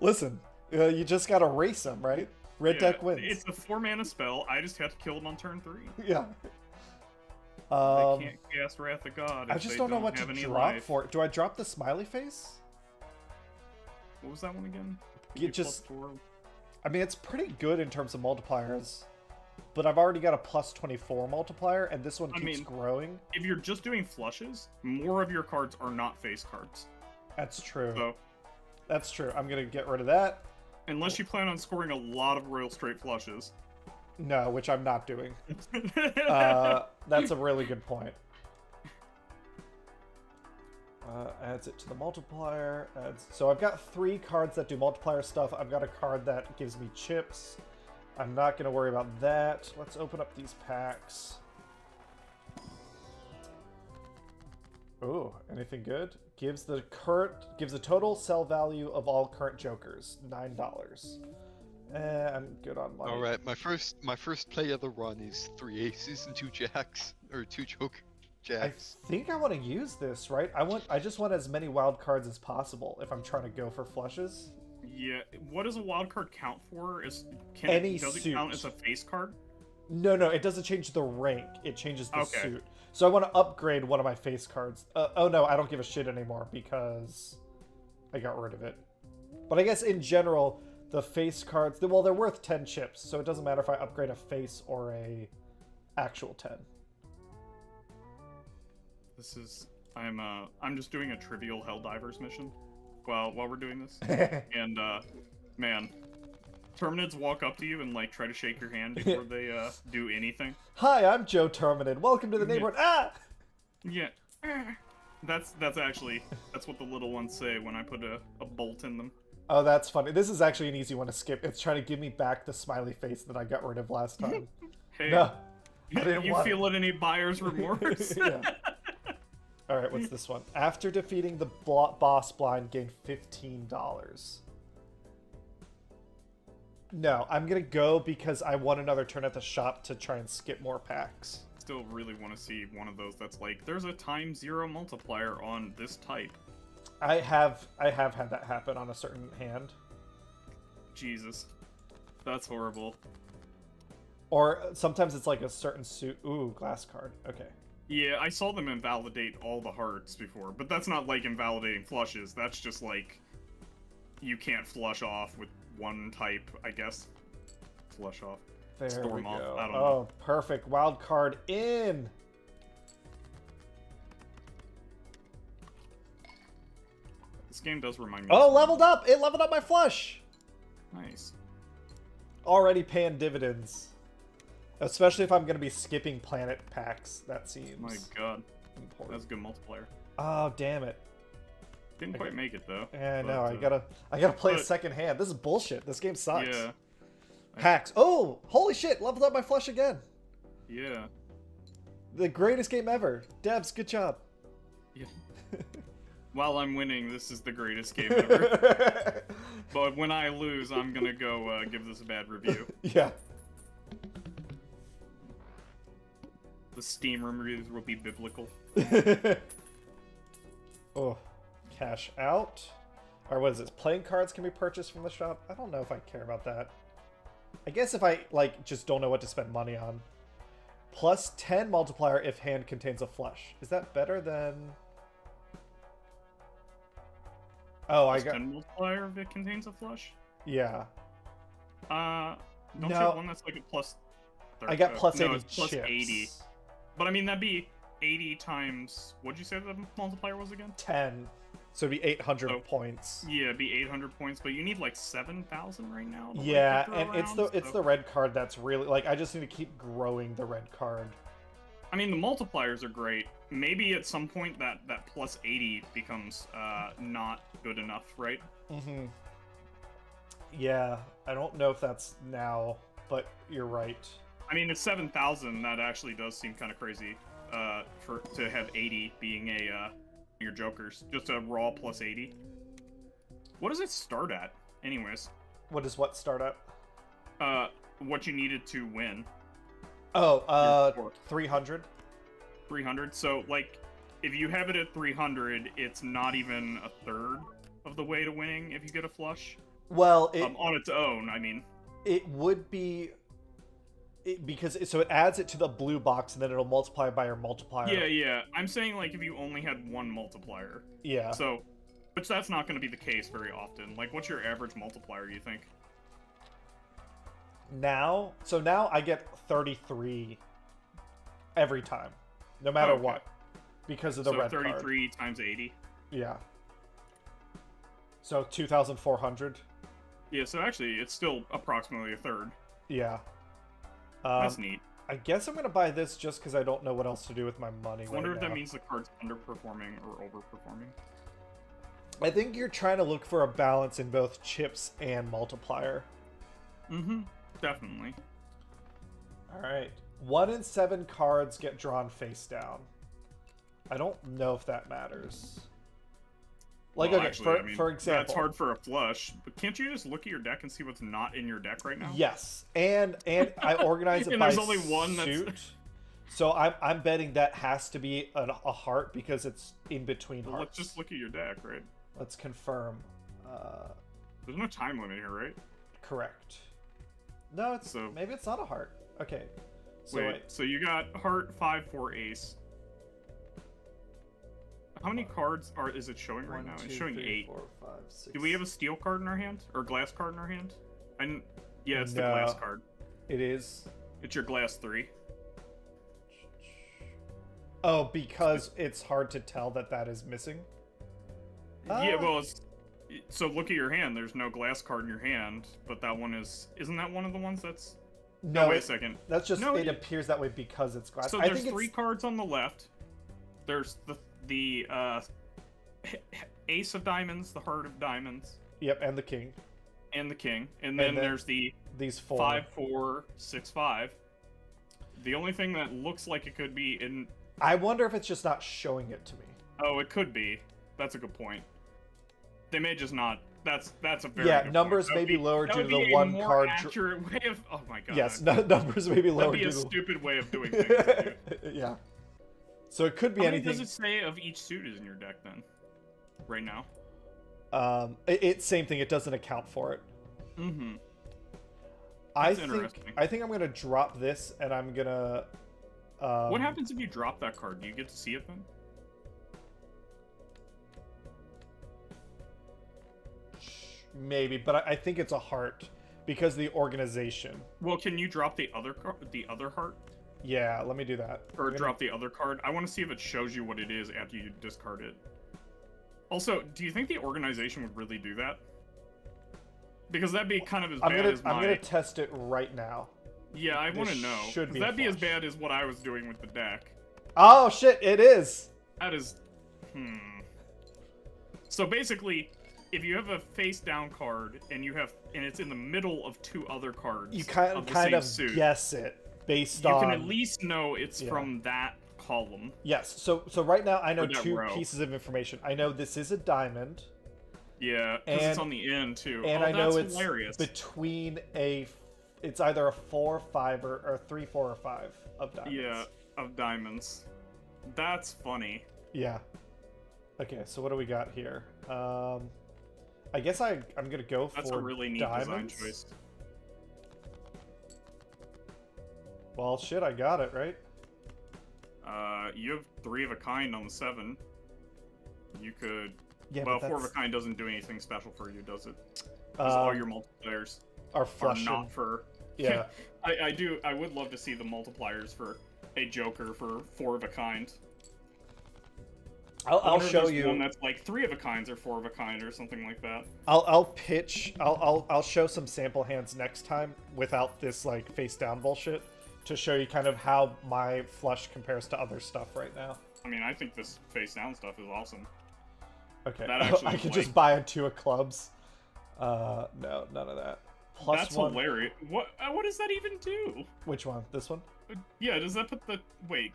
Listen, you just gotta race them, right? Red Yeah, deck wins. It's a 4-mana spell. I just have to kill them on turn 3. Yeah. They can't cast Wrath of God. I if just they don't know what to have any drop life. for it. Do I drop the smiley face? What was that one again? You Give just- +4. I mean, it's pretty good in terms of multipliers, but I've already got a +24 multiplier, and this one I keeps mean- growing. If you're just doing flushes, more of your cards are not face cards. That's true. So, That's true. I'm gonna get rid of that. unless you plan on scoring a lot of royal straight flushes. No, which I'm not doing. That's a really good point. Adds it to the multiplier. So I've got 3 cards that do multiplier stuff. I've got a card that gives me chips. I'm not going to worry about that. Let's open up these packs. Ooh, anything good? Gives the total sell value of all current jokers $9. I'm good on money. all right, my first play of the run is 3 aces and 2 jacks or 2 joker I jacks. think I want to use this, right? I just want as many wild cards as possible if I'm trying to go for flushes. Yeah, what does a wild card count for? Does Any it suit. count as a face card? No, it doesn't change the rank. It changes the Okay. suit. So I want to upgrade one of my face cards. Oh no, I don't give a shit anymore because I got rid of it. But I guess in general, the face cards, well, they're worth 10 chips, so it doesn't matter if I upgrade a face or a actual 10. This is I'm just doing a trivial Helldivers mission while we're doing this. And man, Terminids walk up to you and like try to shake your hand before they do anything. Hi, I'm Joe Terminid. Welcome to the neighborhood. Ah! Yeah. That's what the little ones say when I put a bolt in them. Oh, that's funny. This is actually an easy one to skip. It's trying to give me back the smiley face that I got rid of last time. Hey, No, I didn't you want feel any buyer's remorse? Yeah. All right, what's this one? After defeating the boss blind, gain $15. No, I'm gonna go because I want another turn at the shop to try and skip more packs. Still really want to see one of those that's like, there's a ×0 multiplier on this type. I have had that happen on a certain hand. Jesus. That's horrible. Or sometimes it's like a certain suit. Ooh, glass card. Okay. Yeah, I saw them invalidate all the hearts before, but that's not like invalidating flushes. That's just like, you can't flush off with one type, I guess. Flush off. There Storm we go. off. I don't know. Oh, perfect. Wild card in. This game does remind me. Oh, of leveled up. It leveled up my flush. Nice. Already paying dividends. Especially if I'm going to be skipping planet packs. That seems My god. important. That's a good multiplier. Oh, damn it. Didn't quite make it though. Yeah, but, no, I gotta play a but- second hand. This is bullshit. This game sucks. Yeah. Hacks. Oh, holy shit! Leveled up my flush again. Yeah. The greatest game ever. Debs, good job. Yeah. While I'm winning, this is the greatest game ever. But when I lose, I'm gonna go give this a bad review. Yeah. The Steam reviews will be biblical. Oh, cash out. Or what is this? Playing cards can be purchased from the shop. I don't know if I care about that. I guess if I like just don't know what to spend money on. Plus 10 multiplier if hand contains a flush. Is that better than? Oh, I Plus got 10 multiplier if it contains a flush. yeah. Don't you No. have one that's like a plus? I got plus no, 80 it's plus chips. 80. But I mean that'd be 80 times. What'd you say the multiplier was again? 10. So it'd be 800 Oh. points. Yeah, it'd be 800 points, but you need like 7,000 right now. to, like, Yeah, get her and it's around, the so- red card that's really like I just need to keep growing the red card. I mean, the multipliers are great. Maybe at some point that plus 80 becomes not good enough, right? Mm-hmm. Yeah, I don't know if that's now, but you're right. I mean, at 7,000, that actually does seem kind of crazy to have 80 being your jokers. Just a raw plus 80. What does it start at, anyways? What does what start at? What you needed to win. Oh, Your 300. 300. So, like, if you have it at 300, it's not even a third of the way to winning if you get a flush. Well, On its own, I mean. it would be because so it adds it to the blue box and then it'll multiply by your multiplier. Yeah. I'm saying, like, if you only had one multiplier. Yeah. So, which that's not going to be the case very often. Like, what's your average multiplier, you think? Now I get 33 every time, no matter Okay. what, because of the So red 33 times 80. card. Yeah. So 2,400. Yeah, so actually, it's still approximately a third. Yeah. That's neat. I guess I'm gonna buy this just because I don't know what else to do with my money. I wonder right if that now. means the card's underperforming or overperforming. I think you're trying to look for a balance in both chips and multiplier. Mm-hmm. Definitely. All right. 1 in 7 cards get drawn face down. I don't know if that matters. Like, Well, okay, actually, I mean, for example, that's hard for a flush, but can't you just look at your deck and see what's not in your deck right now? yes, and I organize it And by there's only one that's- suit. So I'm betting that has to be a heart because it's in between Well, hearts. let's just look at your deck, right? Let's confirm. There's no time limit here, right? Correct. No, it's So- maybe it's not a heart. Okay. So Wait, so you got heart 5 4 ace. How many cards is it showing right 1, now? 2, It's showing 3, 8. 4, 5, 6. Do we have a steel card in our hand? Or glass card in our hand? Yeah, it's the No. glass card. It is. It's your glass 3. Oh, because it's hard to tell that is missing? Yeah, Ah. well, so look at your hand. There's no glass card in your hand, but that one is... Isn't that one of the ones that's... No, wait a second. That's just No, it appears that way because it's glass. So I there's think 3 it's cards on the left. There's the ace of diamonds, the heart of diamonds, Yep, and the king. and the king. And then there's the These 4. 5, 4, 6, 5. The only thing that looks like it could be in... I wonder if it's just not showing it to me. Oh, it could be. That's a good point. They may just not. That's a very good numbers point. may be lower due to That would the be a one more card. accurate way of... Oh my god. Yes, numbers may be lower. That'd be a due to... stupid way of doing things, dude. Yeah. So it could be How many anything. does it say of each suit is in your deck then? Right now. It's same thing. It doesn't account for it. Mm-hmm. I That's interesting. think I'm gonna drop this, and I'm gonna. What happens if you drop that card? Do you get to see it then? Maybe, but I think it's a heart because the organization. Well, can you drop the other heart? Yeah, let me do that. Or drop the other card? I want to see if it shows you what it is after you discard it. Also, do you think the organization would really do that? Because that'd be kind of as bad as I'm gonna test it right now. Yeah, I want to know. Should be that'd be as flush. bad as what I was doing with the deck. Oh shit! It is. That is... So basically, if you have a face-down card, and it's in the middle of 2 other cards You kind of suit, guess it based you on. can at least know it's from that column. Yes. So right now I know that 2 row. pieces of information. I know this is a diamond. Yeah, because it's on the end too. And oh, I know that's it's hilarious. between it's either a 4, 5, or 3, 4, or 5 of diamonds. Yeah, of diamonds. That's funny. Yeah. Okay, so what do we got here? I guess I'm gonna go for That's a really neat diamonds. design choice. Well, shit, I got it right. You have 3 of a kind on the 7. You could. Yeah, Well, but 4 of a that's kind doesn't do anything special for you, does it? Because all your multipliers are are flushing. not for. Yeah. I would love to see the multipliers for a Joker for 4 of a kind. I'll show you one that's like 3 of a kinds or 4 of a kind or something like that. I'll pitch. I'll show some sample hands next time without this like face down bullshit to show you kind of how my flush compares to other stuff right now. I mean, I think this face down stuff is awesome. Okay, That actually I could like- just buy a 2 of clubs. No, none of that. Plus That's 1. hilarious. What does that even do? Which one? This one? Yeah, does that put the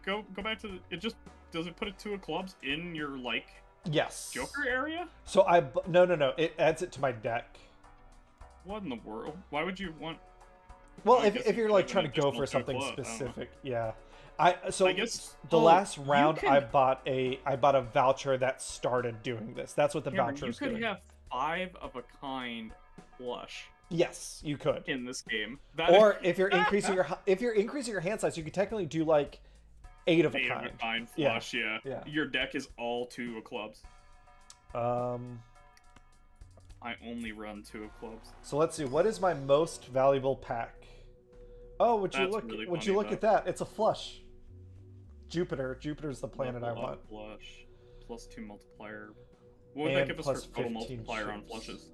go back to the does it put a 2 of clubs in your like Yes. Joker area? So no. It adds it to my deck. What in the world? Why would you want? Well, I guess if you're you like could trying have to go additional for something 2 clubs, I don't know. specific, yeah. I guess the last you round can- I bought a voucher that started doing this. That's what the Yeah, voucher you is could doing. have 5 of a kind flush Yes, you could. in this game. That Or if you're increasing your hand size, you could technically do like 8 of a 8 kind. of a kind Yeah. flush, yeah. Yeah. Your deck is all 2 of clubs. I only run 2 of clubs. So let's see. What is my most valuable pack? Oh, would you That's look? really Would funny, you look though. at that? It's a flush. Jupiter. Jupiter's the planet I Level up want. Flush. Plus 2 multiplier. What would And that give us plus for total 15 multiplier on chips. flushes?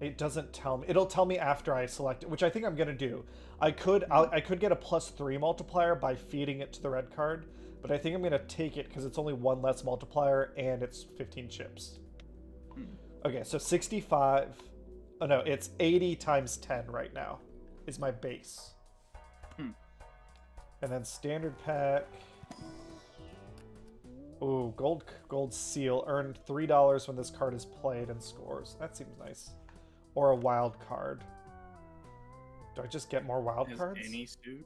It doesn't tell me. It'll tell me after I select it, which I think I'm gonna do. I could get a +3 multiplier by feeding it to the red card, but I think I'm gonna take it because it's only 1 less multiplier and it's 15 chips. Okay, so 65. Oh no, it's 80 times 10 right now is my base. And then standard pack. Ooh, gold seal. Earn $3 when this card is played and scores. That seems nice. Or a wild card. Do I just get more wild Has cards? any suit?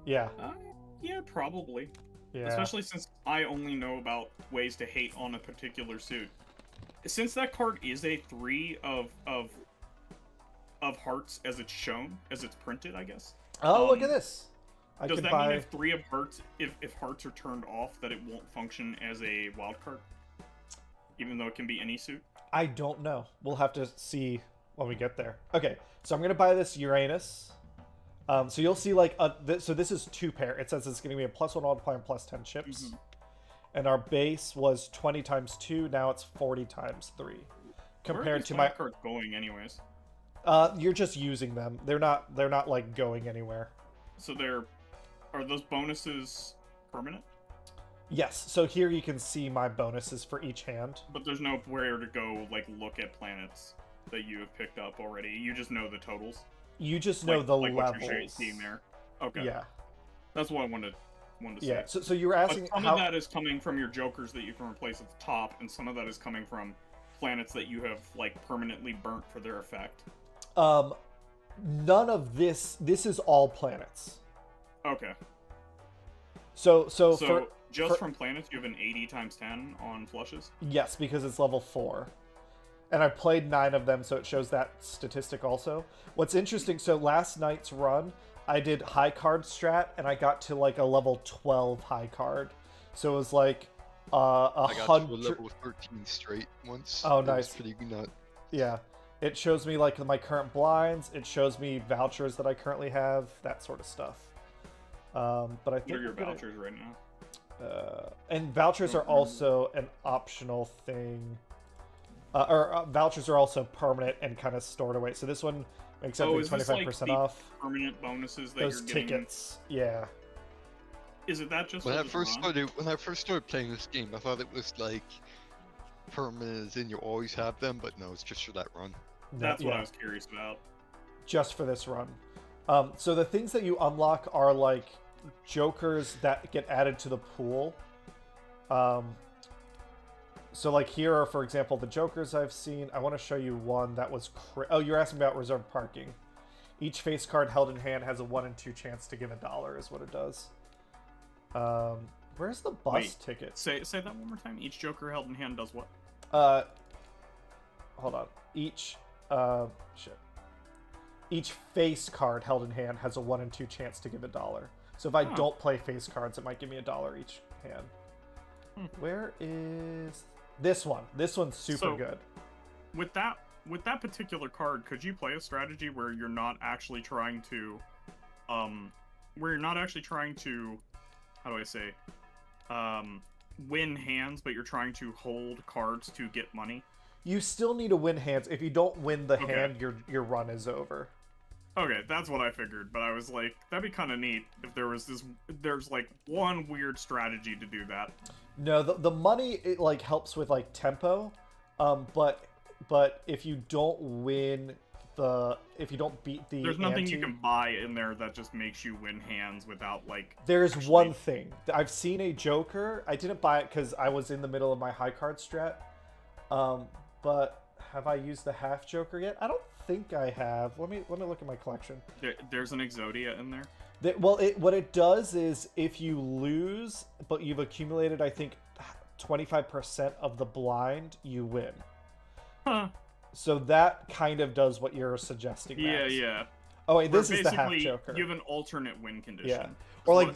Yeah. Yeah, probably. Yeah. Especially since I only know about ways to hate on a particular suit. Since that card is a 3 of hearts as it's shown, as it's printed, I guess. Oh, look at this. I Does could that buy. mean if 3 of hearts, if hearts are turned off, that it won't function as a wild card? Even though it can be any suit? I don't know. We'll have to see when we get there. Okay, so I'm gonna buy this Uranus. So you'll see like so this is 2 pair. It says it's gonna be a +1 multiplier and +10 chips. And our base was 20 times 2. Now it's 40 times 3. Where are Compared these to my wild cards going anyways? you're just using them. They're not like going anywhere. So they're Are those bonuses permanent? Yes, so here you can see my bonuses for each hand. But there's nowhere to go, like, look at planets that you have picked up already. You just know the totals. You just know the like levels. What you're seeing there. Okay. Yeah. That's what I wanted to Yeah, say. so you were asking but some how... of that is coming from your jokers that you can replace at the top, and some of that is coming from planets that you have, like, permanently burnt for their effect. None of this is all planets. Okay. So from planets, you have an 80 times 10 on flushes? Yes, because it's level 4. And I played 9 of them, so it shows that statistic also. What's interesting, so last night's run, I did high card strat, and I got to like a level 12 high card. So it was like I got to a level 13 straight once. Oh, That was nice. pretty nut. Yeah. It shows me like my current blinds. It shows me vouchers that I currently have, that sort of stuff. But I think What are your vouchers right now? and vouchers are also an optional thing. Vouchers are also permanent and kind of stored away. So this one makes everything 25% off. Permanent bonuses that Those you're getting? tickets, yeah. Is it that just When for I this first run? started playing this game, I thought it was like permanent as in you always have them, but no, it's just for that run. That's what I was curious about. Just for this run. So the things that you unlock are like jokers that get added to the pool. So like here are, for example, the jokers I've seen. I want to show you one that was... Oh, you're asking about reserved parking. Each face card held in hand has a 1 in 2 chance to give $1 is what it does. Where's the bus ticket? Say that one more time. Each joker held in hand does what? Hold on. Each face card held in hand has a 1 in 2 chance to give $1. So if I don't play face cards, it might give me $1 each hand. Where is this one? This one's super good. With that particular card, could you play a strategy where you're not actually trying to, how do I say, win hands, but you're trying to hold cards to get money? You still need to win hands. If you don't win the hand, your run is over. Okay, that's what I figured, but I was like, that'd be kind of neat if there's like one weird strategy to do that. No, the money, it like helps with like tempo, but if you don't win if you don't beat the there's nothing ante, you can buy in there that just makes you win hands without like... There's one thing. I've seen a joker. I didn't buy it because I was in the middle of my high card strat. But have I used the half joker yet? I don't think I have. Let me look at my collection. There's an Exodia in there? What it does is if you lose, but you've accumulated, I think, 25% of the blind, you win. Huh. So that kind of does what you're suggesting. Max. Yeah. Oh wait, this is the half joker. You have an alternate win condition. Yeah. Or like,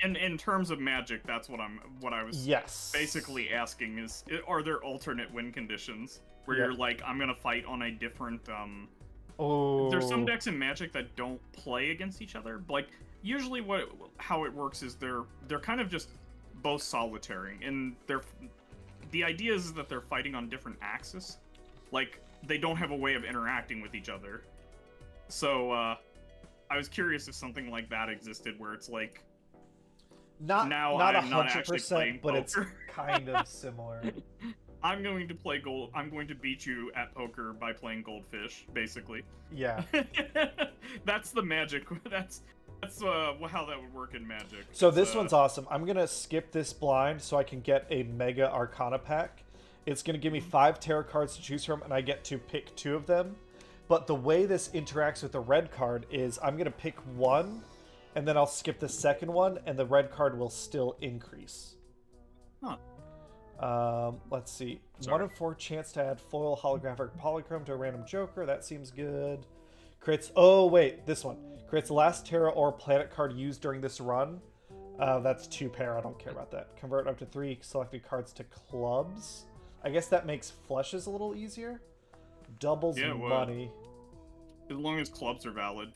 in terms of Magic, that's what I was basically asking is, are there alternate win conditions where you're like, I'm gonna fight on a different There's some decks in Magic that don't play against each other. Like usually how it works is they're kind of just both solitary, and the idea is that they're fighting on different axes. Like they don't have a way of interacting with each other. So I was curious if something like that existed where it's like not 100%, but it's kind of similar. I'm going to play gold. I'm going to beat you at poker by playing goldfish, basically. Yeah. That's the Magic. That's how that would work in Magic. So this one's awesome. I'm gonna skip this blind so I can get a Mega Arcana pack. It's gonna give me 5 tarot cards to choose from, and I get to pick 2 of them. But the way this interacts with the red card is I'm gonna pick 1, and then I'll skip the second one, and the red card will still increase. Huh. Let's see. 1 in 4 chance to add foil holographic polychrome to a random joker. That seems good. Crits. Oh, wait. This one. Crits last Terra or planet card used during this run. That's 2 pair. I don't care about that. Convert up to 3 selected cards to clubs. I guess that makes flushes a little easier. Doubles money. As long as clubs are valid.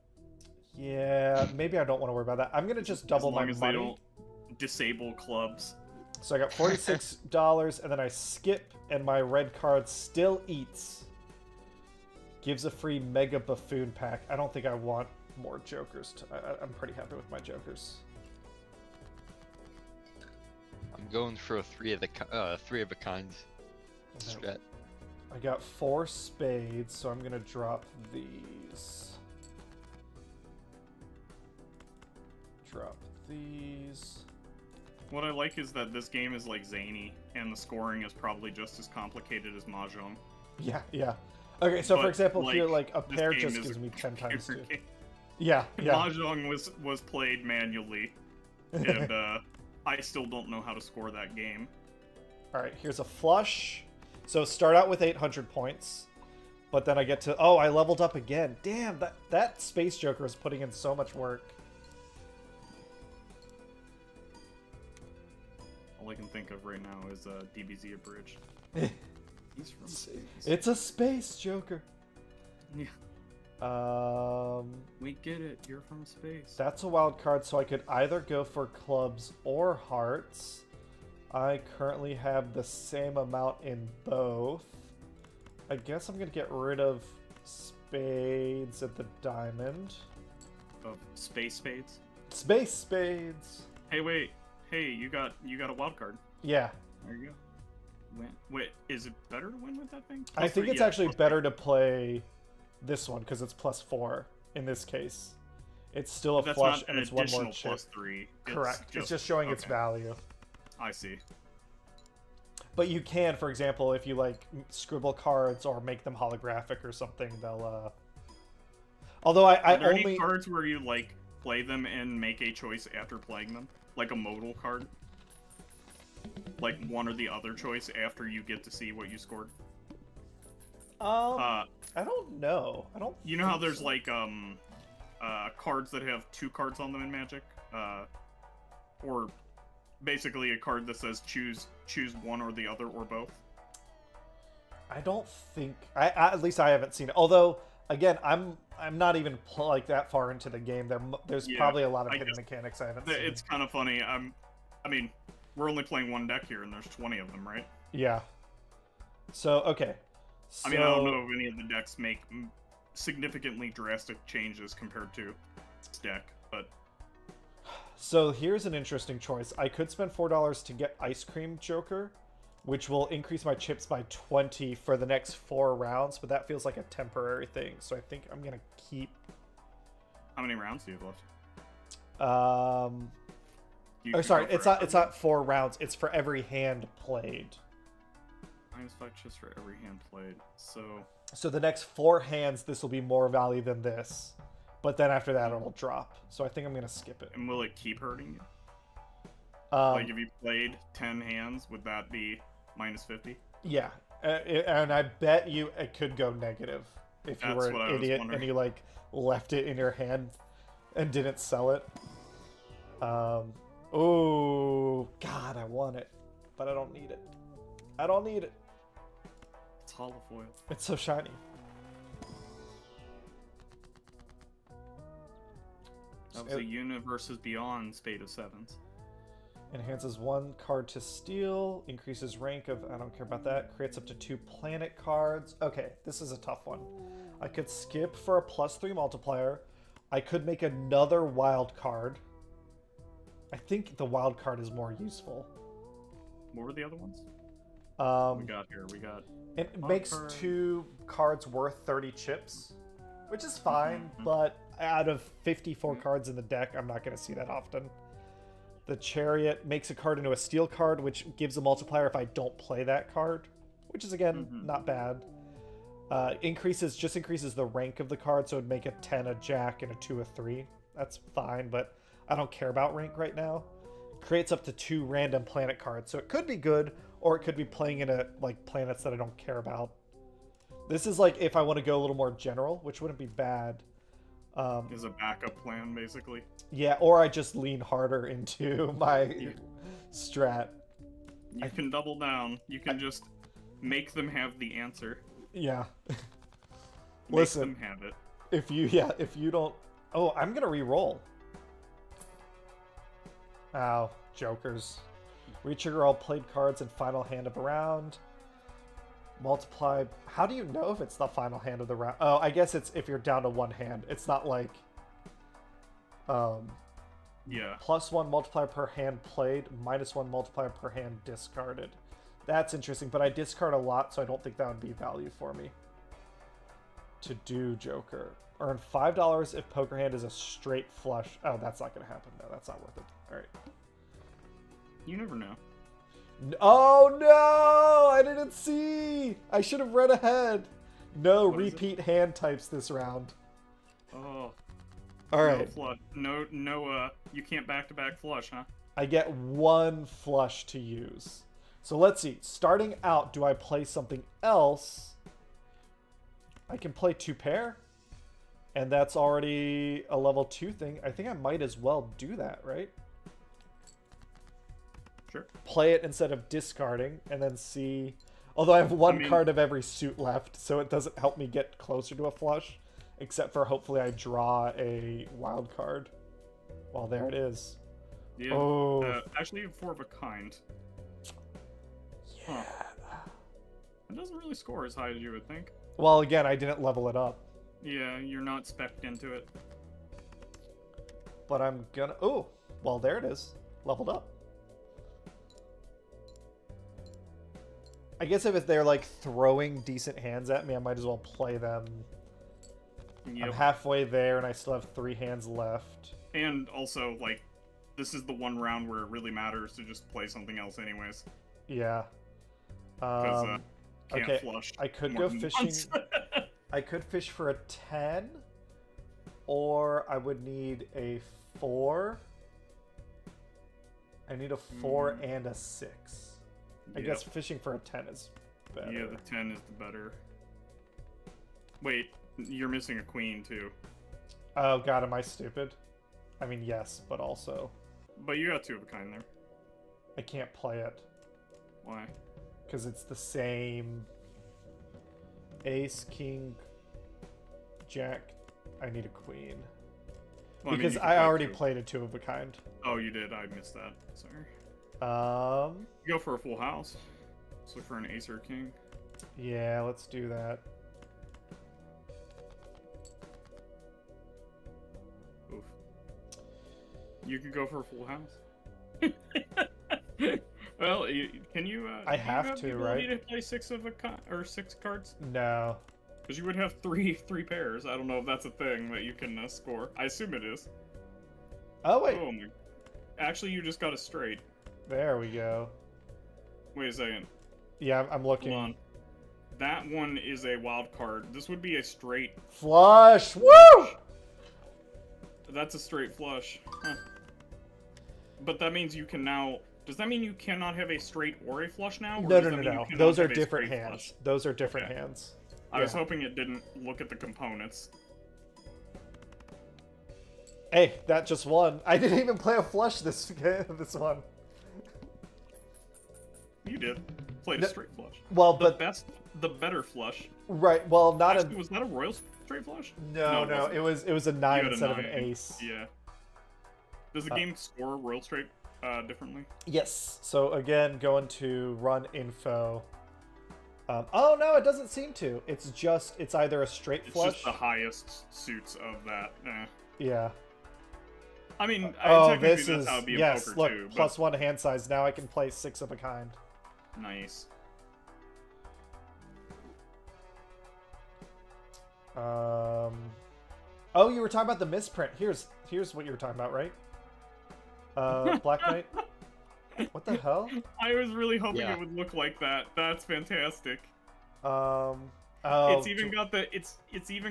Yeah, maybe I don't want to worry about that. I'm going to just double my money. As long as they don't disable clubs. So I got $46, and then I skip, and my red card still eats. Gives a free Mega Buffoon pack. I don't think I want more jokers. I'm pretty happy with my jokers. going for a three of a kind strat. I got 4 spades, so I'm gonna drop these. Drop these. What I like is that this game is like zany, and the scoring is probably just as complicated as Mahjong. Yeah, yeah. Okay, so But, for example, like, here, like, a this pair game just is gives a me 10 times 2. computer game. Yeah, yeah. Mahjong was played manually, and I still don't know how to score that game. Alright, here's a flush. So start out with 800 points, but then I get to... Oh, I leveled up again. Damn, that Space Joker is putting in so much work. All I can think of right now is DBZ Abridged. He's from space. It's a Space Joker. Yeah. We get it. You're from space. That's a wild card, so I could either go for clubs or hearts. I currently have the same amount in both. I guess I'm gonna get rid of spades at the diamond. Of space spades. Space spades. Hey, wait. Hey, you got a wild card. Yeah. There you go. Wait, is it better to win with that thing? I think +3, it's yeah, actually +3. better to play this one because it's +4 in this case. It's still a That's flush not and an it's one more additional chip. +3. Correct. It's just showing its okay. value. I see. But you can, for example, if you like scribble cards or make them holographic or something, they'll. Although I Are there only any cards where you like play them and make a choice after playing them, like a modal card, like one or the other choice after you get to see what you scored? I don't know. I don't. You know how think there's so. like cards that have 2 cards on them in Magic, or basically a card that says choose one or the other or both. I don't think. At least I haven't seen it. Although, again, I'm not even like that far into the game. There's Yeah, probably a lot of I hidden guess mechanics I haven't seen. It's kind of funny. I mean, we're only playing one deck here, and there's 20 of them, right? Yeah. So okay. So, I mean, I don't know if any of the decks make significantly drastic changes compared to this deck, but So here's an interesting choice. I could spend $4 to get Ice Cream Joker, which will increase my chips by 20 for the next 4 rounds, but that feels like a temporary thing. So I think I'm gonna keep. how many rounds do you have left? Oh, You sorry, could go it's for not 4 rounds. It's for every hand played. -5 chips for every hand played. So the next 4 hands, this will be more value than this, but then after that it'll drop. So I think I'm gonna skip it. And will it keep hurting you? Um, Like if you played 10 hands, would that be -50? Yeah, and I bet you it could go negative if you That's were what I an was idiot wondering. and you like left it in your hand and didn't sell it. Oh God, I want it, but I don't need it. I don't need it. It's hollow foil. It's so shiny. That was a Universes Beyond Spade of Sevens. Enhances 1 card to steal. Increases rank of... I don't care about that. Creates up to 2 planet cards. Okay, this is a tough one. I could skip for a +3 multiplier. I could make another wild card. I think the wild card is more useful. What were the other ones? We got here. We got. It Wild makes card. 2 cards worth 30 chips, which is fine, Mhm. but out of 54 cards in the deck, I'm not going to see that often. The Chariot makes a card into a steel card, which gives a multiplier if I don't play that card, which is, again, Mhm. not bad. Increases the rank of the card, so it'd make a 10 a jack and a 2 a 3. That's fine, but I don't care about rank right now. Creates up to 2 random planet cards, so it could be good, or it could be playing in like planets that I don't care about. This is like if I want to go a little more general, which wouldn't be bad. Is a backup plan, basically. Yeah, or I just lean harder into my Yeah. strat. You can double down. You can just make them have the answer. Yeah. Make Listen, them have it. if you don't... Oh, I'm gonna re-roll. Ow, jokers. Retrigger all played cards in final hand of a round. Multiply... How do you know if it's the final hand of the round? Oh, I guess it's if you're down to 1 hand. It's not like... Yeah. +1 multiplier per hand played, -1 multiplier per hand discarded. That's interesting, but I discard a lot, so I don't think that would be value for me. To do Joker. Earn $5 if poker hand is a straight flush. Oh, that's not going to happen. No, that's not worth it. All right. You never know. Oh, no! I didn't see! I should have read ahead. No What is repeat hand types this round. Oh. All right. No flush. No, you can't back-to-back flush, huh? I get 1 flush to use. So let's see. Starting out, do I play something else? I can play 2 pair. And that's already a level 2 thing. I think I might as well do that, right? Sure. Play it instead of discarding, and then see... Although I have one card of every suit left, so it doesn't help me get closer to a flush. Except for hopefully I draw a wild card. Well, there it is. Yeah. Oh. Actually, you have 4 of a kind. Yeah. Huh. It doesn't really score as high as you would think. Well, again, I didn't level it up. Yeah, you're not spec'd into it. But I'm gonna... Oh, well, there it is. Leveled up. I guess if they're, like, throwing decent hands at me, I might as well play them. Yep. I'm halfway there, and I still have 3 hands left. And also, like, this is the one round where it really matters to just play something else anyways. Yeah. Because, can't okay, flush I could more go than fishing. once. I could fish for a 10, or I would need a 4. I need a 4 and a 6. I guess fishing for a 10 is better. Yeah, the 10 is the better. Wait, you're missing a queen too. Oh god, am I stupid? I mean, yes, but also... But you got 2 of a kind there. I can't play it. Why? Because it's the same... Ace, king, jack. I need a queen. Well, Because you I can already play 2. played a 2 of a kind. Oh, you did. I missed that. Sorry. Um... Go for a full house. Let's look for an ace or a king. Yeah, let's do that. Oof. You could go for a full house. Well, can you? I have you to, the ability right? to play 6 of a or 6 cards? No. Because you would have three pairs. I don't know if that's a thing that you can score. I assume it is. Oh, wait. Oh my. Actually, you just got a straight. There we go. Wait a second. Yeah, I'm looking. Hold on. That one is a wild card. This would be a straight. Flush! Woo! That's a straight flush. Huh. But that means you can now... Does that mean you cannot have a straight or a flush now? Or No, does no, that no, mean you no. cannot Those are have a different straight hands. flush? Those are different Okay. hands. I was Yeah. hoping it didn't look at the components. Hey, that just won. I didn't even play a flush this one. You did. Played No, a straight flush. Well, The but better flush. right. Well, not Actually, a. was that a royal straight flush? No, No, no. it It was a You 9 had a instead of an 9. ace. Yeah. Does the game score royal straight differently? Yes. So again, going to run info. Oh no, it doesn't seem to. It's either a straight It's flush. just the highest suits of that. Yeah. I mean, Oh, technically this that's is how it'd be in yes. poker Look, too. +1 hand size. Now I can play 6 of a kind. Nice. Oh, you were talking about the misprint. Here's what you were talking about, right? Black Knight. What the hell? I was really hoping Yeah. it would look like that. That's fantastic. Oh, It's even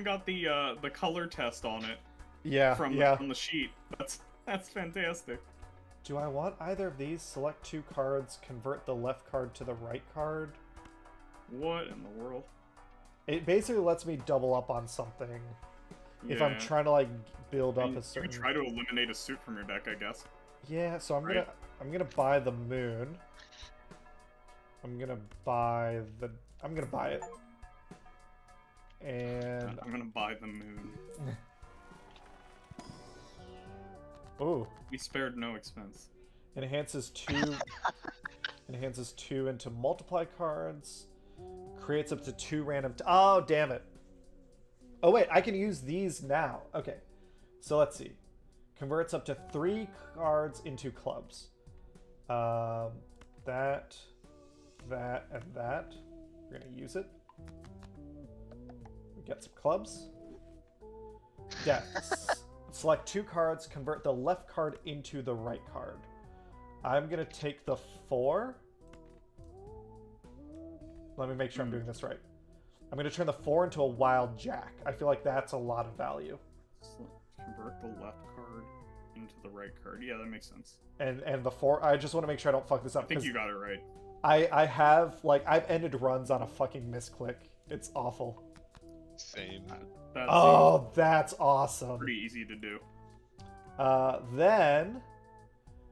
got the color test on it yeah, from yeah. the sheet. That's fantastic. Do I want either of these? Select 2 cards, convert the left card to the right card. What in the world? It basically lets me double up on something if I'm Yeah. trying to like build I up mean, a you certain. could try to eliminate a suit from your deck, I guess. Yeah, so I'm Right. gonna buy the moon. I'm gonna buy it. And I'm gonna buy the moon. ooh, We spared no expense. enhances 2 into multiply cards. Creates up to 2 random. Oh, damn it. Oh wait, I can use these now. Okay, so let's see. Converts up to 3 cards into clubs. That, and that. We're going to use it. We get some clubs. Deaths. Select 2 cards, convert the left card into the right card. I'm going to take the 4. Let me make sure I'm doing this right. I'm going to turn the 4 into a wild jack. I feel like that's a lot of value. Convert the left card into the right card. Yeah, that makes sense. And the 4, I just want to make sure I don't fuck this up. I think you got it right. I have, like, I've ended runs on a fucking misclick. It's awful. Same. That's awesome. Pretty easy to do. Then,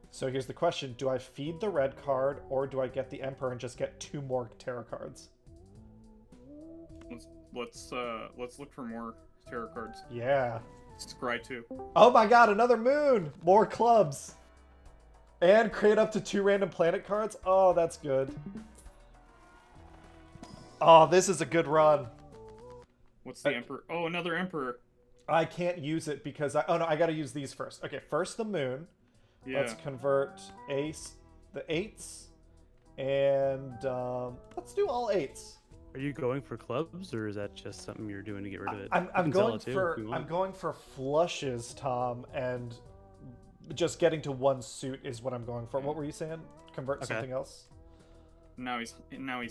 so here's the question. Do I feed the red card, or do I get the Emperor and just get 2 more tarot cards? Let's look for more tarot cards. Yeah. Scry 2. Oh my god, another moon! More clubs! And create up to 2 random planet cards? Oh, that's good. Oh, this is a good run. What's the Emperor? Oh, another Emperor. I can't use it because oh no, I gotta use these first. Okay, first the moon. Yeah. Let's convert the 8s. And let's do all 8s. Are you going for clubs, or is that just something you're doing to get rid of it? I'm going for flushes, Tom, and just getting to 1 suit is what I'm going for. What were you saying? Convert something else? Now he's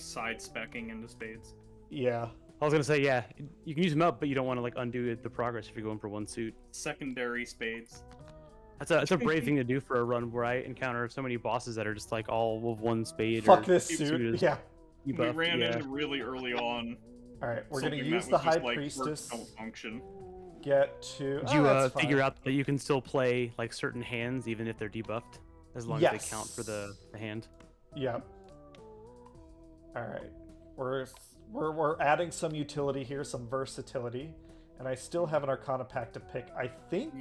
side specking into spades. Yeah. I was gonna say, yeah, you can use them up, but you don't want to like undo the progress if you're going for 1 suit. Secondary spades. That's a brave thing to do for a run where I encounter so many bosses that are just like all with 1 spade. Fuck or this suit. Yeah. We ran into really early on. All right, we're gonna something use that the was High just, like, Priestess. Don't function. Get to. Did you figure out that you can still play like certain hands even if they're debuffed, as long as they count for the hand? Yep. All right, we're adding some utility here, some versatility, and I still have an Arcana pack to pick. I think.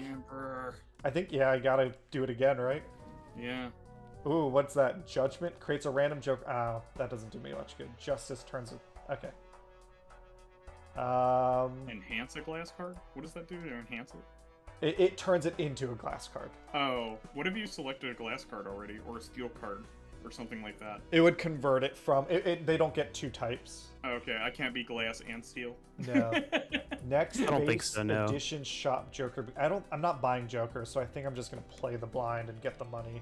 Yeah, I gotta do it again, right? Yeah. Ooh, what's that? Judgment creates a random joke. Oh, that doesn't do me much good. Justice turns it. Okay. Enhance a glass card? What does that do to enhance it? It turns it into a glass card. Oh, what if you selected a glass card already, or a steel card, or something like that? It would convert it from. They don't get 2 types. Okay, I can't be glass and steel. No. Next, I don't think so, no. edition shop Joker. I'm not buying Joker, so I think I'm just gonna play the blind and get the money.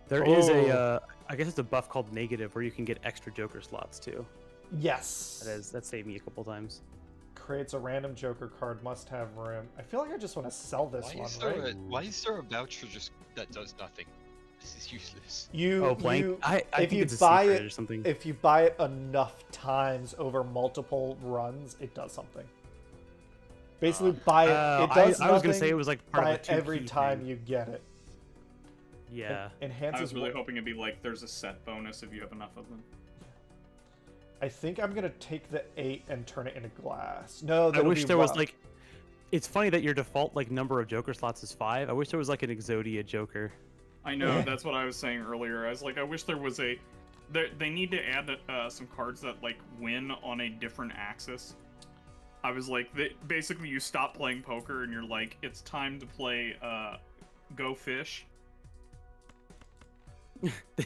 There is a, I guess it's a buff called negative where you can get extra Joker slots too. Yes. That saved me a couple times. Creates a random Joker card, must have room. I feel like I just want to sell this one, right? Why is there a voucher just that does nothing? This is useless. I if think you it's a buy secret it or something. If you buy it enough times over multiple runs, it does something. Basically, buy it. It does nothing. I was gonna say it was like part buy of it the every time you get it. Yeah. Enhances. I was really hoping it'd be like there's a set bonus if you have enough of them. I think I'm gonna take the 8 and turn it into glass. No, I wish there was like. It's funny that your default like number of Joker slots is 5. I wish there was like an Exodia Joker. I know, that's what I was saying earlier. I was like, I wish there was a. They need to add some cards that like win on a different axis. I was like, basically you stop playing poker and you're like, it's time to play Go Fish.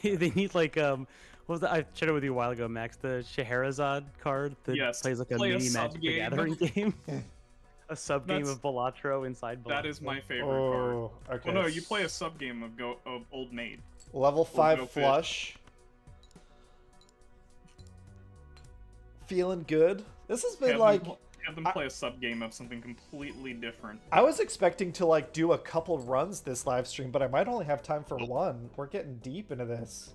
they need like what was that? I chatted with you a while ago, Max. The Scheherazade card that plays like a mini Magic the Gathering game. A sub game of Balatro inside Balatro. That is my favorite card. Okay. Well, no, you play a sub game of Old Maid. Level 5 flush. Feeling good. This has been Have them play a sub game of something completely different. I was expecting to like do a couple runs this live stream, but I might only have time for 1. We're getting deep into this.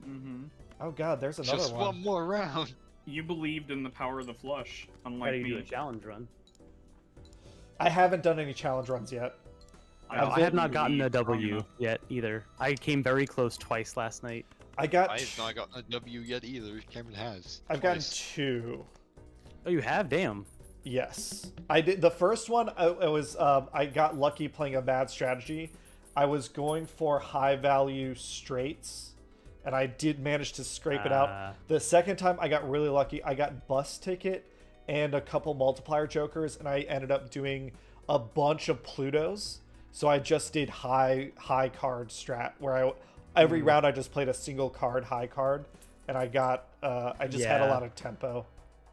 Mm-hmm. Oh god, there's another Just one more round. You believed in the power of the flush, unlike me. Do a challenge run. I haven't done any challenge runs yet. I have not gotten a W yet either. I came very close twice last night. I have not gotten a W yet either. Cameron has. I've gotten 2. Oh, you have? Damn. Yes, I did. The first one, I got lucky playing a bad strategy. I was going for high value straights, and I did manage to scrape it out. The second time, I got really lucky. I got bus ticket and a couple multiplier jokers, and I ended up doing a bunch of Plutos. So I just did high card strat where every round I just played a single card, high card, and I got I just had a lot of tempo.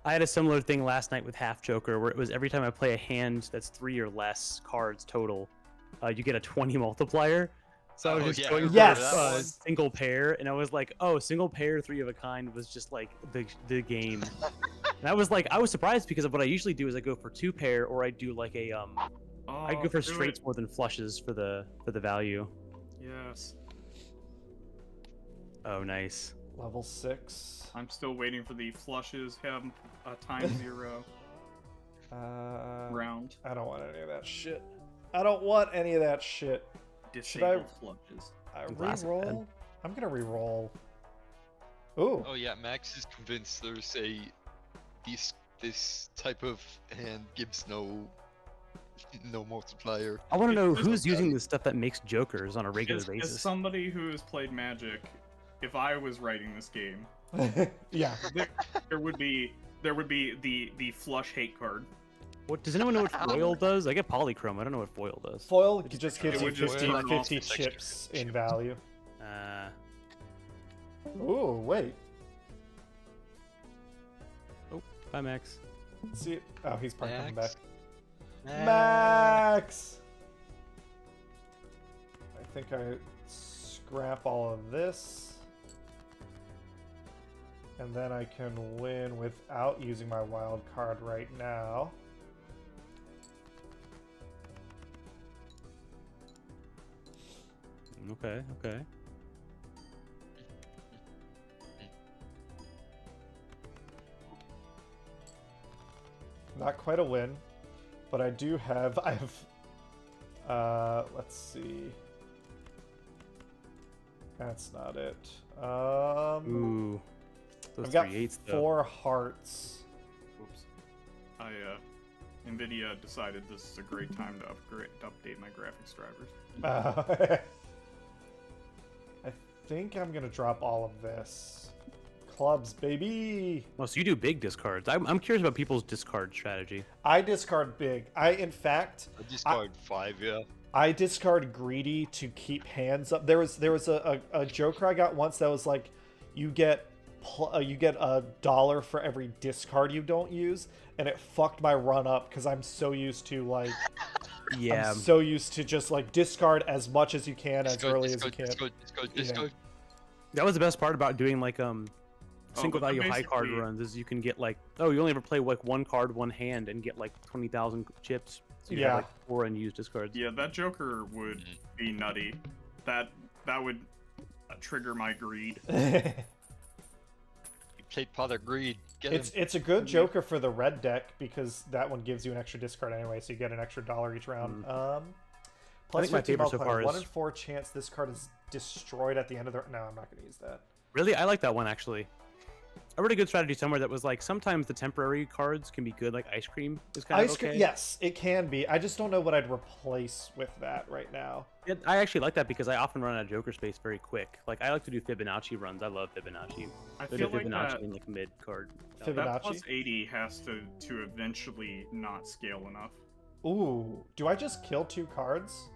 I had a similar thing last night with Half Joker, where it was every time I play a hand that's 3 or less cards total, you get a 20 multiplier. So I was just going for single pair, and I was like, oh, single pair, 3 of a kind was just like the game. And I was surprised because of what I usually do is I go for 2 pair, or I do like a I go for straights more than flushes for the value. Yes. Oh, nice. Level 6. I'm still waiting for the flushes have a ×0 round. I don't want any of that shit. I don't want any of that shit. Disable flushes. Reroll? I'm gonna reroll. Ooh. Oh yeah, Max is convinced there's this type of hand gives no multiplier. I want to know who's using this stuff that makes jokers on a regular basis. As somebody who has played Magic, if I was writing this game, yeah, there would be the flush hate card. What does anyone know what foil does? I get polychrome. I don't know what foil does. Foil just gives you 50 chips in value. Ooh, wait. Oh, bye, Max. See, oh, he's probably coming back. Max. Max! I think I scrap all of this. And then I can win without using my wild card right now. Okay, okay. Not quite a win, but I do have, let's see. That's not it. Ooh. I've got 4 hearts. Oops. NVIDIA decided this is a great time to update my graphics drivers. I think I'm gonna drop all of this. Clubs, baby! Well, so you do big discards. I'm curious about people's discard strategy. I discard big. I discard 5, yeah. I discard greedy to keep hands up. There was a joker I got once that was like, you get $1 for every discard you don't use, and it fucked my run up because I'm so used to like, yeah, I'm so used to just like discard as much as you can as early as you can. Discard. That was the best part about doing like single value high card runs is you can get like, oh, you only ever play like 1 card, 1 hand, and get like 20,000 chips. So you have like 4 unused discards. Yeah, that joker would be nutty. That would trigger my greed. Played Pot of Greed. It's a good joker for the red deck because that one gives you an extra discard anyway, so you get an extra $1 each round. Plus I think my favorite so far is 1 in 4 chance this card is destroyed at the end of the. No, I'm not going to use that. Really, I like that one actually. I read a good strategy somewhere that was like sometimes the temporary cards can be good, like ice cream is kind of okay. Yes, it can be. I just don't know what I'd replace with that right now. Yeah, I actually like that because I often run out of joker space very quick. Like I like to do Fibonacci runs. I love Fibonacci. I feel like Fibonacci in like mid card. That plus 80 has to eventually not scale enough. Ooh, do I just kill 2 cards?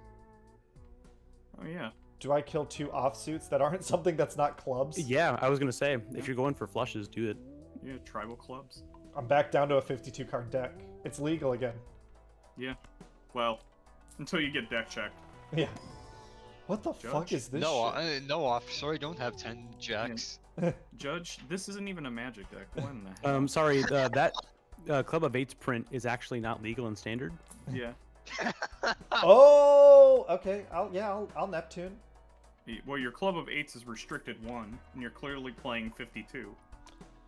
Oh yeah. Do I kill 2 offsuits that aren't something that's not clubs? Yeah, I was gonna say, if you're going for flushes, do it. Yeah, tribal clubs. I'm back down to a 52 card deck. It's legal again. Yeah. Well, until you get deck checked. Yeah. What the fuck is this shit? No, officer, I don't have 10 jacks. Judge, this isn't even a magic deck. What in the hell? Sorry, that Club of Eights print is actually not legal in standard. Yeah. Oh, okay. I'll Neptune. Well, your Club of Eights is restricted 1, and you're clearly playing 52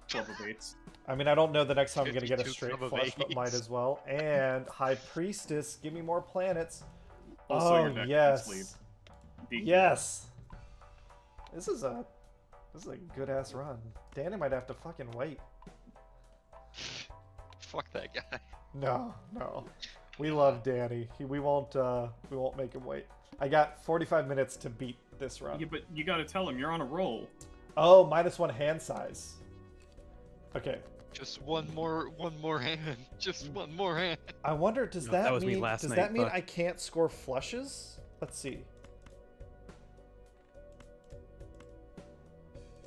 Club of Eights. I mean, I don't know the next time I'm gonna get a straight flush, but might as well. And High Priestess, give me more planets. Also, oh yes, yes. This is a good ass run. Danny might have to fucking wait. Fuck that guy. No. We love Danny. We won't make him wait. I got 45 minutes to beat this run. Yeah, but you gotta tell him you're on a roll. Oh, -1 hand size. Okay. Just one more hand. Just one more hand. I wonder, does No, that that was me mean last does night, that mean fuck. I can't score flushes? Let's see.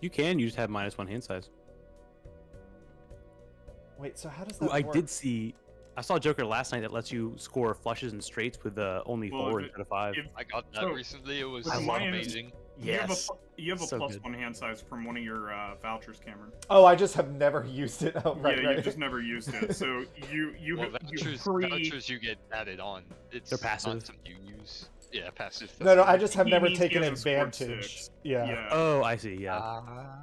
You can. You just have -1 hand size. Wait, so how does Ooh, that I work? did see. I saw a Joker last night that lets you score flushes and straights with only Well, 4 if it- instead of 5. if- I got that So, recently. It was with so my- amazing. Yes. You have a So plus good. 1 hand size from one of your vouchers, Cameron. Oh, I just have never used it. Oh, right, yeah, right. you just never used it. So you Well, you vouchers you get added on. It's They're passive. not something you use. Yeah, passive. No, that's I what just it have He never means he taken hasn't scored advantage. 6. Yeah. Oh, I see. Yeah. Ah.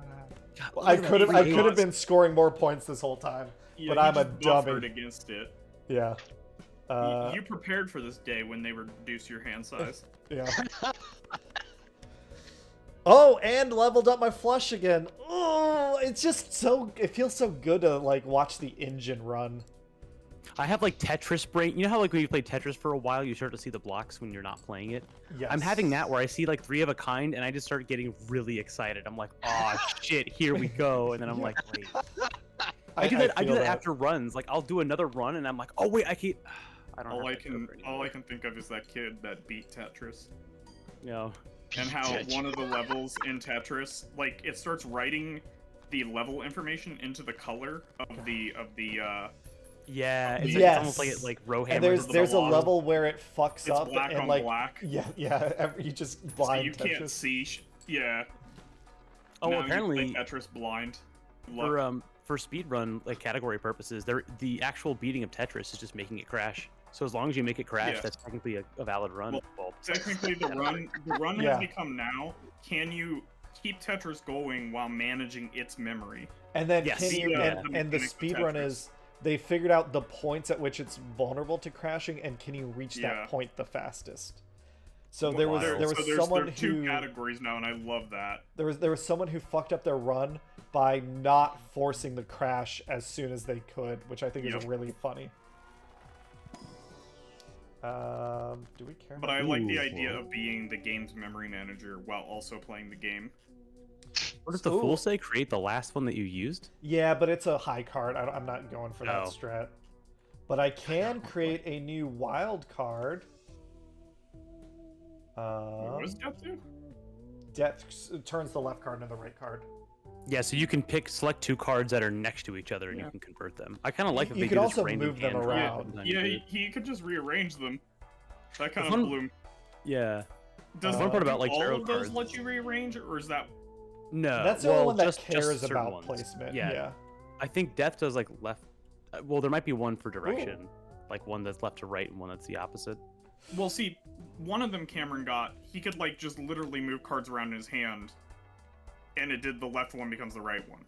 God, I look at could have that I eight. could have been scoring more points this whole time. Yeah, But he I'm a just buffered dummy. against it. Yeah. You prepared for this day when they reduced your hand size. Yeah. Oh, and leveled up my flush again. Oh, it's just so. It feels so good to like watch the engine run. I have like Tetris brain. You know how like when you play Tetris for a while, you start to see the blocks when you're not playing it. Yes. I'm having that where I see like 3 of a kind, and I just start getting really excited. I'm like, oh shit, here we go, and then I'm like, wait. I do that feel after runs. Like I'll do another run, and I'm like, oh wait, I can't. I don't. All have I that can Joker anymore. think of is that kid that beat Tetris. You know. And how one of the levels in Tetris, like, it starts writing the level information into the color of the Yeah, it's, Yes. it's almost like it like row And hammers. there's the a wall. level where it fucks it's up black and on like black. yeah, you just So blind you can't Tetris. see. Yeah. Oh, Now well, apparently you play Tetris blind. Luck. for speedrun like category purposes, the actual beating of Tetris is just making it crash. So as long as you make it crash, Yeah. that's technically a valid run. Well, technically, the run Yeah. has become now. Can you keep Tetris going while managing its memory? And then Yes. can you, Yeah. and the Mechanics of speed run Tetris. is they figured out the points at which it's vulnerable to crashing, and can you reach Yeah. that point the fastest? So Well, there was there's someone there are 2 who categories now, and I love that. there was someone who fucked up their run by not forcing the crash as soon as they could, which I think Yep. is really funny. Do we care? But I like the idea of being the game's memory manager while also playing the game. What does the Ooh. fool say? Create the last one that you used? Yeah, but it's a high card. I'm not going for that Oh. strat. But I can create a new wild card. What was that do? Death turns the left card into the right card. Yeah, so you can select 2 cards that are next to each other, and Yeah. you can convert them. I kind of like that You they can do this also random move them hand draw around. sometimes, Yeah, too. he could just rearrange them. That kind of fun- blew. Yeah. Does The fun part about, like, all tarot of those cards- let you rearrange, or is that? No. That's the well, only one that just cares certain about ones. placement. Yeah. Yeah. I think Death does like left. Well, there might be one for direction, like one that's left to right and one that's the opposite. Well, see, one of them Cameron got. He could like just literally move cards around in his hand, and it did the left one becomes the right one.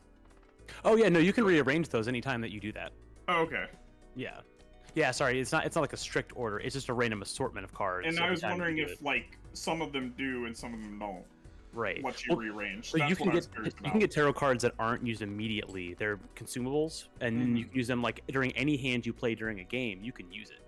Oh yeah, no, you can rearrange those anytime that you do that. Oh, okay. Yeah. Yeah, sorry, it's not like a strict order. It's just a random assortment of cards. And I every was time you wondering do if it. like some of them do and some of them don't. Right. Let you Well, rearrange. So That's you can what I was get curious you can about. get tarot cards that aren't used immediately. They're consumables, and you can use them like during any hand you play during a game. You can use it.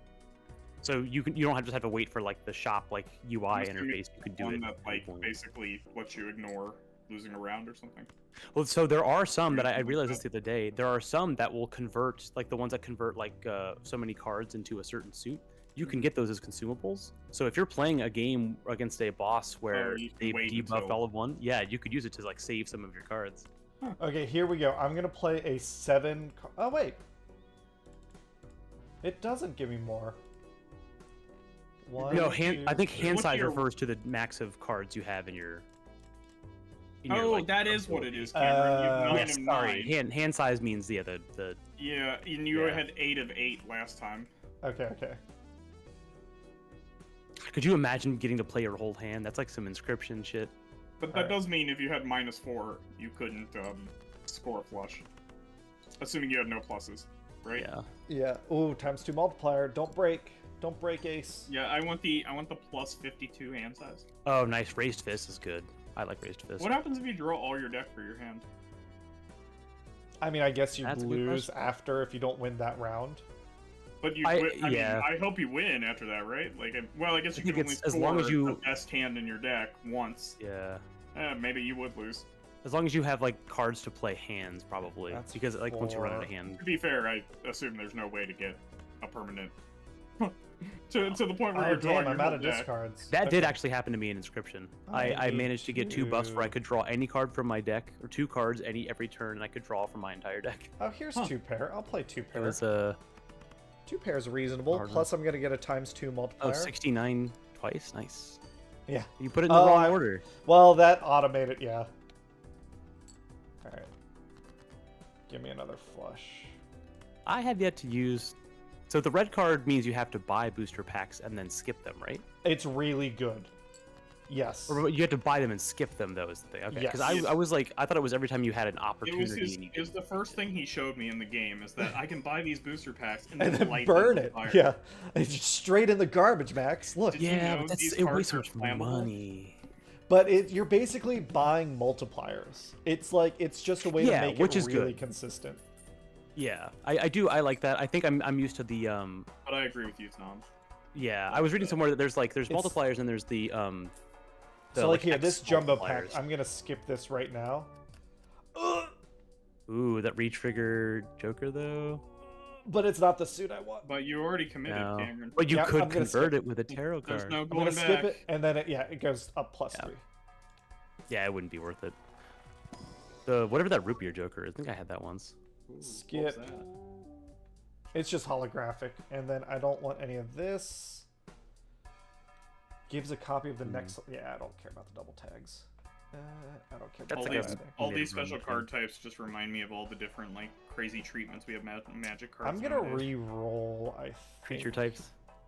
So you don't have to wait for like the shop like UI Must be interface. You could do one it. that at any like point. basically lets you ignore losing a round or something. Well, so there are some that I realized this the other day. There are some that will convert, like the ones that convert like so many cards into a certain suit. You can get those as consumables. So if you're playing a game against a boss where you can they've wait debuffed until- all of one, yeah, you could use it to like save some of your cards. Okay, here we go. I'm gonna play a 7. Oh wait, it doesn't give me more. One, No, I think hand What's size your- refers to the max of cards you have in your. Oh, like, that is what it is, Cameron. You have 9 Yes, of sorry. 9. Hand size means the. Yeah, and you Yeah. had 8 of 8 last time. Okay. Could you imagine getting to play your whole hand? That's like some inscription shit. But that Alright. does mean if you had -4, you couldn't score a flush. Assuming you had no pluses, right? Yeah. Yeah. Ooh, ×2 multiplier. Don't break. Don't break, Ace. Yeah, I want the plus 52 hand size. Oh, nice. Raised fist is good. I like raised fist. What happens if you draw all your deck for your hand? I mean, I guess you That's a good lose question. after if you don't win that round. But you, I- I mean, yeah. I hope you win after that, right? Like, well, I guess you think can only it's as long as score you- the best hand in your deck once. Yeah. Maybe you would lose. As long as you have like cards to play hands, probably. That's Because like once you run out of 4. hand. To be fair, I assume there's no way to get a permanent to the point where Oh you're drawing damn, I'm your out whole of deck. discards. That did Okay. actually happen to me in Inscription. I I need managed to get 2 buffs where I to- could draw any card from my deck, or 2 cards every turn, and I could draw from my entire deck. Oh, here's 2 pair. I'll play 2 It pair. was 2 pairs reasonable. Hard one. Plus, I'm gonna get a ×2 multiplier. 69 twice. Nice. Yeah. You put it in the Oh, wrong I- order. Well, that automated, yeah. All right. Give me another flush. I have yet to use. So the red card means you have to buy booster packs and then skip them, right? It's really good. Yes. Or you have to buy them and skip them, though, is the thing. Okay. Because Yes. I was like, I thought it was every time you had an It opportunity. was and you it was the first thing he showed me in the game is that I can buy these booster packs and And then then light burn them it. on fire. Yeah. It's just straight in the garbage, Max. Look. Did you Yeah, know but these it cards wastes so are much flammable? money. But you're basically buying multipliers. It's like it's just a way Yeah, to make which it is really good. consistent. Yeah, I like that. I think I'm used to the But I agree with you, Tom. Yeah, I was reading somewhere that there's multipliers and there's the So like here, X this jumbo pack, multipliers. I'm gonna skip this right now. Ooh, that re-trigger Joker though. But it's not the suit I want. But you already committed, No. Cameron. But you Yeah, could I'm gonna convert skip. it with a tarot There's card. no I'm going gonna back. skip it, and then it goes up Yeah. +3. Yeah, it wouldn't be worth it. The whatever that root beer Joker, I think I had that once. Ooh, what was Skip. that? It's just holographic, and then I don't want any of this. Gives a copy of the next. Yeah, I don't care about the double tags. I don't care. That's All about like these, a- that. all made these it run special the card types just remind me of all the different like crazy treatments we have magic cards. I'm gonna nowadays. re-roll. I think. Creature types,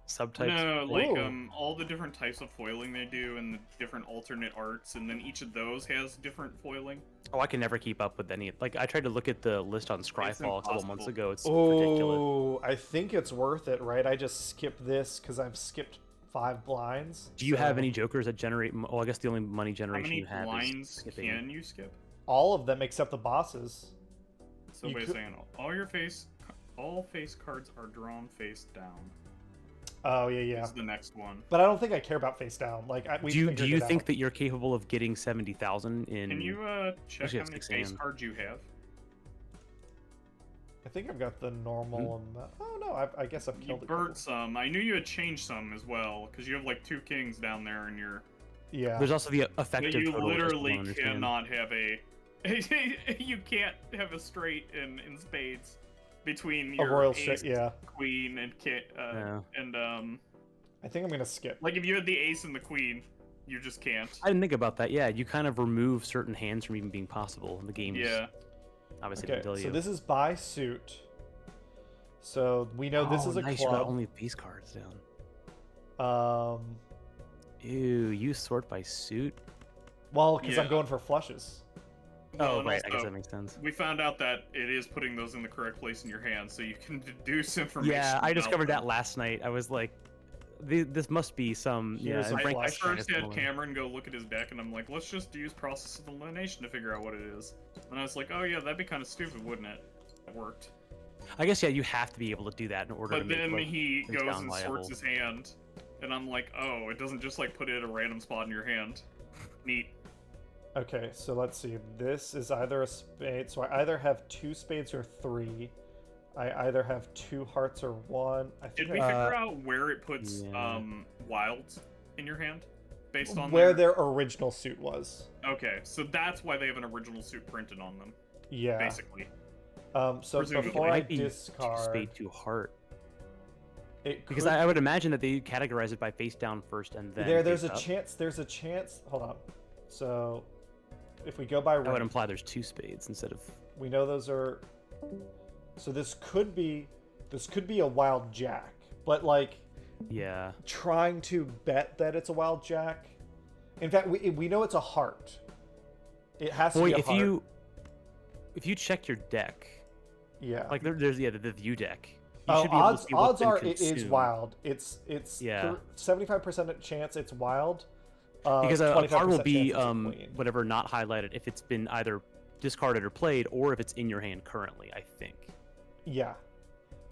subtypes. No, like Ooh. all the different types of foiling they do, and the different alternate arts, and then each of those has different foiling. Oh, I can never keep up with any. Like I tried to look at the list on Scryfall a couple months impossible. ago. It's ridiculous. Oh, I think it's worth it, right? I just skipped this because I've skipped 5 blinds. Do you have so- any Jokers that generate? Oh, I guess the only money How generation many you have is blinds skipping. can you skip? All of them except the bosses. So You wait a could- second. All face cards are drawn face down. Oh yeah, yeah. Is the next one. But I don't think I care about face down. Like we Do you figured it think out. that you're capable of getting 70,000 in? Can you check Actually, how it's many 6 face a.m. cards you have? I think I've got the normal amount. Oh no, I guess I've You killed a couple. burnt some. I knew you had changed some as well, because you have like 2 kings down there in your. Yeah. There's also the But effective. you total, which I still literally don't understand. cannot have a. You can't have a straight in spades between A your royal ace, straight. Yeah. queen, and Yeah. I think I'm gonna skip. like if you had the ace and the queen, you just can't. I didn't think about that. Yeah, you kind of remove certain hands from even being possible in the game. Yeah. Obviously, Okay, didn't tell so you. this is by suit. So we know this is a nice, you got club. only these cards down. Ew, you sort by suit. Well, because I'm Yeah. going for flushes. Well, Oh, and right. I guess also, that makes sense. We found out that it is putting those in the correct place in your hand, so you can deduce information. Yeah, I about discovered them. that last night. I was like, this must be some. Here's yeah, a and Frank I flash. was trying to first had similar. Cameron go look at his deck, and I'm like, let's just use process of elimination to figure out what it is. And I was like, oh yeah, that'd be kind of stupid, wouldn't it? It worked. I guess yeah, you have to be able to do that in order But to make then like, he things goes down and viable. sorts his hand, and I'm like, oh, it doesn't just like put it at a random spot in your hand. Neat. Okay, so let's see. This is either a spade. So I either have 2 spades or 3. I either have 2 hearts or 1. I Did think we I- figure out where it puts yeah. wilds in your hand? Based on where their original suit was. Okay, so that's why they have an original suit printed on them, Yeah. basically. So Presumably. before It I might be discard, two spade, 2 heart. it Because could- I would imagine that they categorize it by face down first and then. there's face a up. chance. There's a chance. Hold on. So if we go by That would rank, imply there's 2 spades instead of. we know those are. So this could be a wild jack, but like Yeah. trying to bet that it's a wild jack. In fact, we know it's a heart. It has to Boy, be a if heart. you check your deck, Yeah. like there's the view deck. You Oh, should be able to odds see what's been are it is consumed. wild. It's Yeah. 75% chance it's wild. Because a card will 25% be chance it's a queen. whatever not highlighted if it's been either discarded or played, or if it's in your hand currently. I think. Yeah.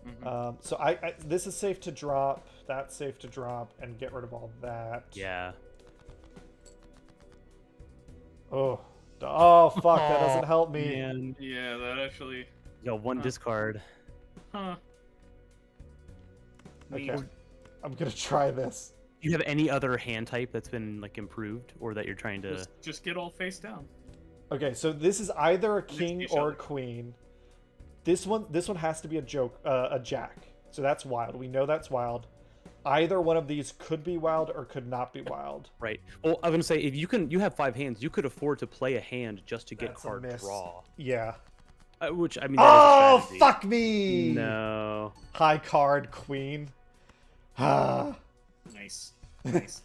Mhm. So I this is safe to drop. That's safe to drop and get rid of all that. Yeah. Oh, Oh fuck, that doesn't help me. Man. Yeah, that actually. You got one discard. Huh. Okay, Neat. I'm gonna try this. Do you have any other hand type that's been like improved, or that you're trying to? Just get all face down. Okay, so this is either a to king each or a other. queen. This one has to be a jack. So that's wild. We know that's wild. Either one of these could be wild or could not be wild. Right. Well, I'm gonna say if you have 5 hands, you could afford to play a hand just to get That's a card miss. draw. Yeah. Which I mean. Oh That is a strategy. fuck me! No. High card queen. Ah. Nice. Nice.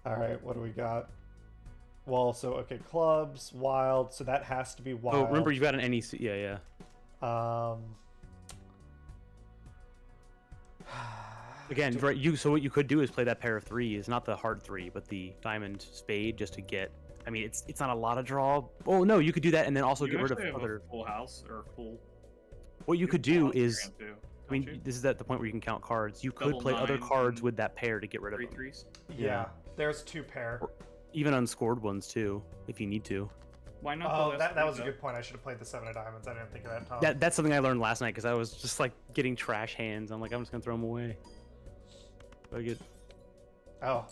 All right, what do we got? Well, so okay, clubs, wild. So that has to be wild. Oh, remember you've got an NEC. Yeah, yeah. Again, right? So what you could do is play that pair of 3s, not the heart 3, but the diamond spade, just to get. I mean, it's not a lot of draw. Oh no, you could do that and then also You get rid of actually have other. a full house or full. What you could do is, I mean, you? this is at the point where you can count cards. You could Double play other nine cards and with that pair to get rid of Three them. threes. Yeah, there's 2 pair. Even unscored ones too, if you need to. Why not? Oh, that was a good point. I should have played the 7 of diamonds. I didn't think of that, Tom. That's something I learned last night because I was just like getting trash hands. I'm like, I'm just gonna throw them away. So I get. Oh,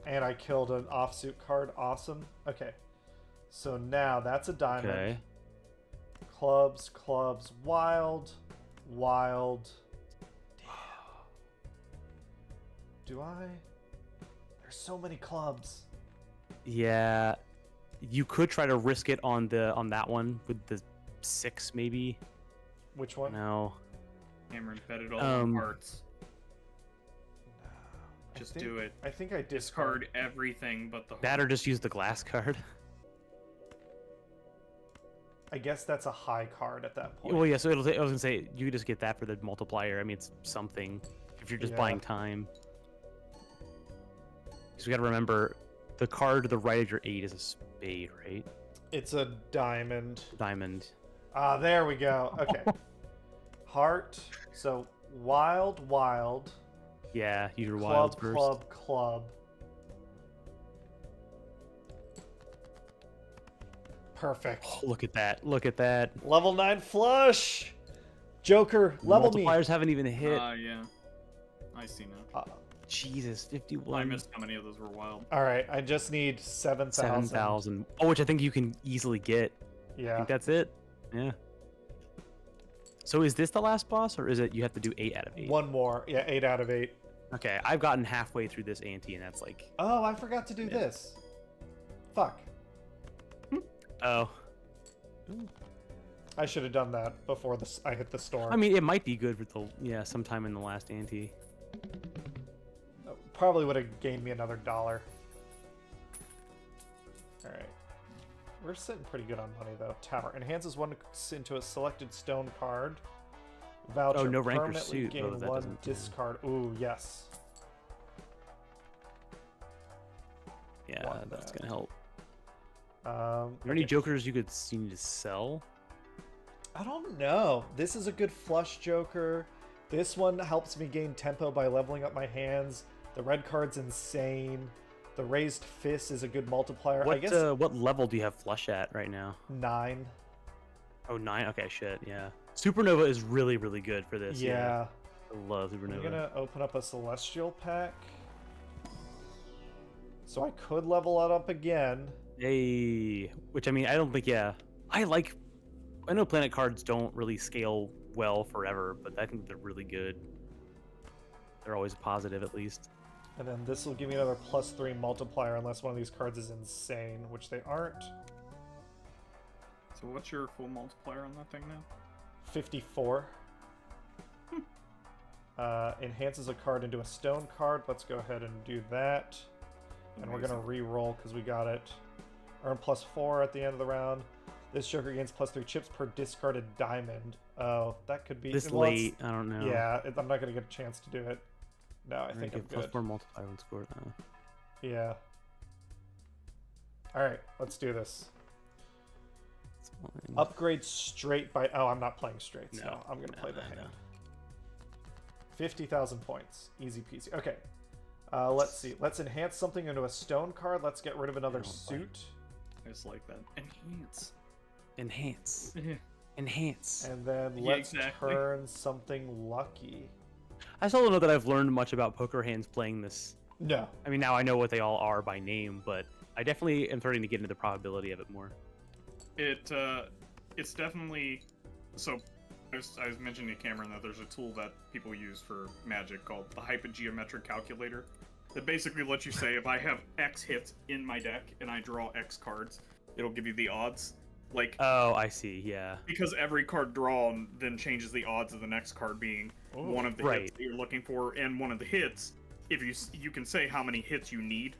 and I killed an offsuit card. Awesome. Okay, so now that's a diamond. Okay. Clubs, clubs, wild, wild. Do I? There's so many clubs. Yeah, you could try to risk it on that one with the 6 maybe. Which one? No. Hammer and bet it all on hearts. I Just think- do it. I think I Discard everything but the. That or just use the glass card. I guess that's a high card at that point. Well, yeah. So I was gonna say you could just get that for the multiplier. I mean, it's something if you're just Yeah. buying time. Because we got to remember, the card to the right of your 8 is a spade, right? It's a diamond. Diamond. Ah, there we go. Okay. Heart. So wild, wild. Yeah, use your Club, wilds first. club, club. Perfect. Oh, look at that! Look at that! Level 9 flush. Joker, level me. Multipliers haven't even hit. Yeah. I see now. Jesus, I 51. missed how many of those were wild. All right, I just need 7,000. 7,000. Oh, which I think you can easily get. I Yeah. think that's it. Yeah. So is this the last boss, or is it you have to do 8 out of 8? One more. Yeah, 8 out of 8. Okay, I've gotten halfway through this ante, and that's like. Oh, I forgot to do Yeah. this. Fuck. Oh. I should have done that before I hit the store. I mean, it might be good with the sometime in the last ante. Probably would have gained me another $1. Alright. We're sitting pretty good on money, though. Tower. Enhances one into a selected stone card. Voucher. Oh, no rank or permanently suit. gain Oh, that one doesn't- discard. Ooh, yes. Yeah, Want that's that. gonna help. Are Are there any jokers you could need to sell? I don't know. This is a good flush joker. This one helps me gain tempo by leveling up my hands. The red card's insane. The raised fist is a good multiplier. I guess What level do you have flush at right now? 9. Oh, 9? Okay, shit, yeah. Supernova is really, really good for this. Yeah. I love Supernova. I'm gonna open up a celestial pack. So I could level it up again. Hey, which I mean, I don't think, I know planet cards don't really scale well forever, but I think they're really good. They're always a positive, at least. And then this will give me another +3 multiplier unless one of these cards is insane, which they aren't. So what's your full multiplier on that thing now? 54. Enhances a card into a stone card. Let's go ahead and do that. And we're gonna re-roll because we got it. Earn +4 at the end of the round. This joker gains +3 chips per discarded diamond. Oh, that could be This well, late, I don't know. Yeah, I'm not gonna get a chance to do it. No, I think I'm good. +4 multiplier when scored though. Yeah. All right, let's do this. That's fine. Upgrade straight by. Oh, I'm not playing straight. So No, I'm gonna play the no. hand. 50,000 points, easy peasy. Okay. Let's see. Let's enhance something into a stone card. Let's get rid of another Yeah, suit. I just like that. Enhance. Enhance. Enhance. And then Yeah, let's exactly. turn something lucky. I still don't know that I've learned much about poker hands playing this. No. I mean, now I know what they all are by name, but I definitely am starting to get into the probability of it more. It's definitely so. I was mentioning to Cameron that there's a tool that people use for Magic called the hypogeometric calculator that basically lets you say if I have X hits in my deck and I draw X cards, it'll give you the odds. Like, Oh, I see. Yeah. because every card drawn then changes the odds of the next card being one of the Right. hits that you're looking for, and one of the hits, if you can say how many hits you need,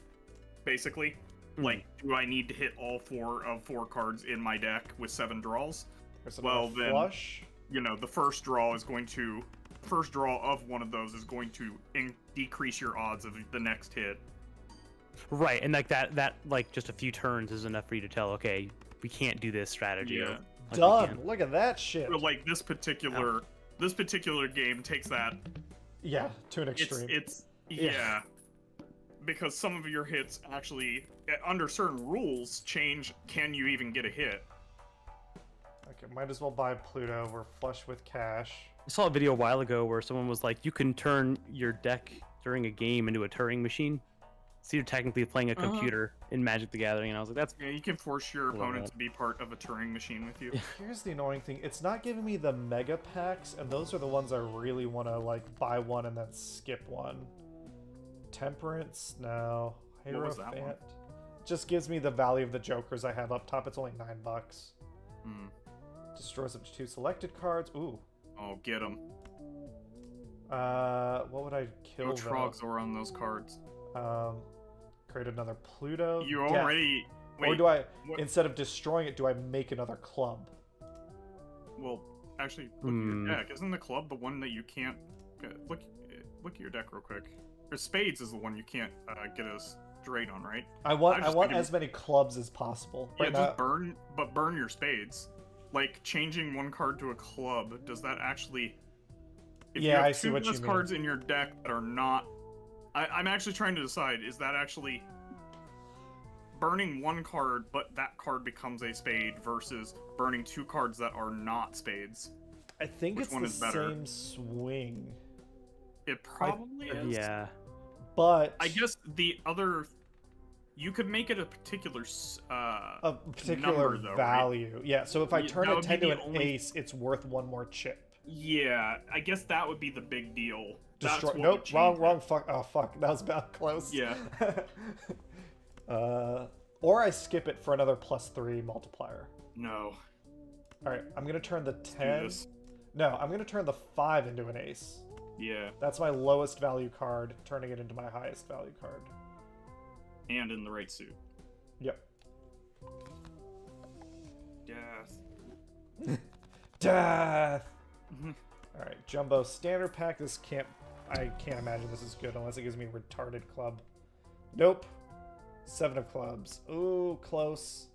basically. Like, do I need to hit all 4 of 4 cards in my deck with 7 draws? There's Well, another then- flush. You know, the first draw of one of those is going to decrease your odds of the next hit. Right, and like that like just a few turns is enough for you to tell, okay, we can't do this strategy. Yeah. like we Done. can. Look at that shit. But like this particular game takes that. Yeah, to an extreme. It's yeah. Because some of your hits actually, under certain rules, change. Can you even get a hit? Okay, might as well buy Pluto. We're flush with cash. I saw a video a while ago where someone was like, you can turn your deck during a game into a Turing machine. So you're technically playing a computer in Magic the Gathering, and I was like, that's... Yeah, you can force your Love opponent that. to be part of a Turing machine with you. Here's the annoying thing. It's not giving me the mega packs, and those are the ones I really want to, like, buy one and then skip one. Temperance? No. What was that one? Hierophant? Just gives me the value of the jokers I have up top. It's only $9. Hmm. Destroys up to 2 selected cards. Ooh. Oh, get them. What would I kill No though? Trogzor on those cards. Create another Pluto. You Death. already... Wait, Or do I, what- instead of destroying it, do I make another club? Well, actually, look at your deck. Isn't the club the one that you can't... Look at your deck real quick. Or Spades is the one you can't get a straight on, right? I want just thinking- as many clubs as possible. Yeah, Right just now, burn your Spades. Like, changing one card to a club, does that actually... If you Yeah, have I see two what you less mean. cards in your deck that are not... I'm actually trying to decide, is that actually... burning one card, but that card becomes a spade, versus burning 2 cards that are not spades? I think which it's one the is better? same swing, It probably is. Yeah. but I guess the other... You could make it a particular a particular number, though, right? value. Yeah, so if I Yeah, turn that a would be 10 to the an only- ace, it's worth 1 more chip. Yeah, I guess that would be the big deal. That's Destroy. what would Nope, change wrong, it. fuck. Oh, fuck. That was about close. Yeah. Or I skip it for another +3 multiplier. No. Alright, I'm going to turn the do 10. this. No, I'm going to turn the 5 into an ace. Yeah, That's my lowest value card, turning it into my highest value card. and in the right suit. Yep. Death. Death! Alright, Jumbo Standard Pack. I can't imagine this is good unless it gives me Retarded Club. Nope. 7 of clubs. Ooh, close.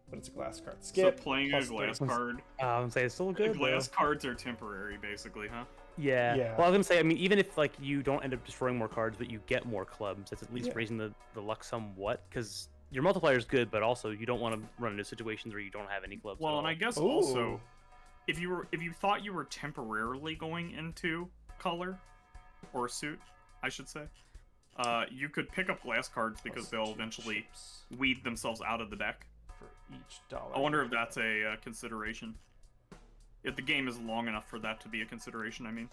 But it's a glass card. Skip. So playing a plus glass 3. card. I'm saying it's still good. Glass though. cards are temporary, basically, huh? Yeah. Yeah. Well, I was gonna say, I mean, even if like you don't end up destroying more cards, but you get more clubs, that's at least Yeah. raising the luck somewhat. Because your multiplier is good, but also you don't want to run into situations where you don't have any clubs. Well, at and all. I guess Ooh. also, if you thought you were temporarily going into color or suit, I should say, you could pick up glass cards because Plus they'll 2 eventually chips weed themselves out of the deck. for each dollar. I wonder if that's a consideration. If the game is long enough for that to be a consideration, I mean.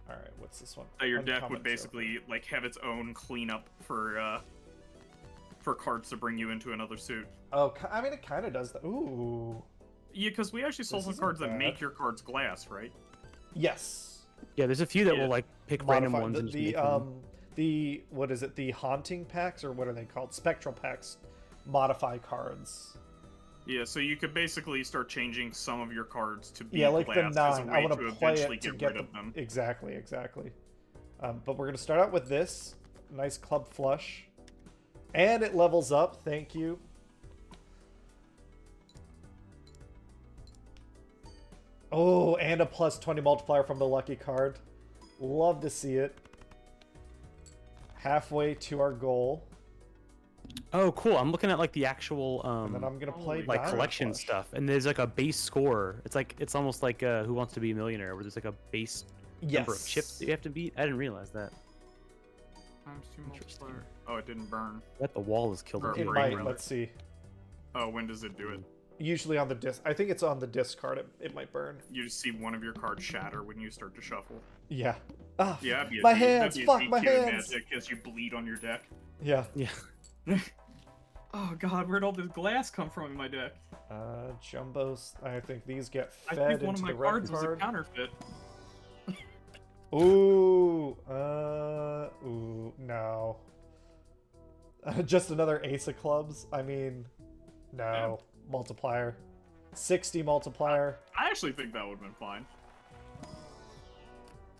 Alright, what's this one? That your deck Uncommon would basically like have its own cleanup for cards to bring you into another suit. Oh, I mean, it kind of does that. Ooh. Yeah, because we actually saw This some isn't cards that bad. make your cards glass, right? Yes. Yeah, there's a few that Yeah. will like pick random Modify- ones and just the make them. what is it? The haunting packs, or what are they called? Spectral packs modify cards. Yeah, so you could basically start changing some of your cards to be Yeah, like glass the as a 9. way I want to to play eventually it to get get rid of them. Exactly. But we're gonna start out with this nice club flush, and it levels up. Thank you. Oh, and a +20 multiplier from the lucky card. Love to see it. Halfway to our goal. Oh, cool. I'm looking at like the actual And then I'm gonna play like Diamond collection Flush. stuff, and there's like a base score. It's almost like Who Wants to Be a Millionaire, where there's like a base number of chips that you have to beat. I didn't realize that. Times 2 multiplier. Oh, it didn't burn. That the wall is killed. Or It Brain might. rather. Let's see. Oh, when does it do it? Usually on the disc. I think it's on the discard. It might burn. You just see one of your cards shatter when you start to shuffle. Yeah. Ah, Yeah, that'd be a my D- hands! that'd be a Fuck my D2 hands! magic as you bleed on your deck. Yeah. Yeah. Oh god, where'd all this glass come from in my deck? Jumbos. I think these get I fed think one into of my the red cards was a card. counterfeit. Ooh. Ooh. No. Just another ace of clubs. I mean, no. Multiplier. 60 multiplier. I actually think that would have been fine.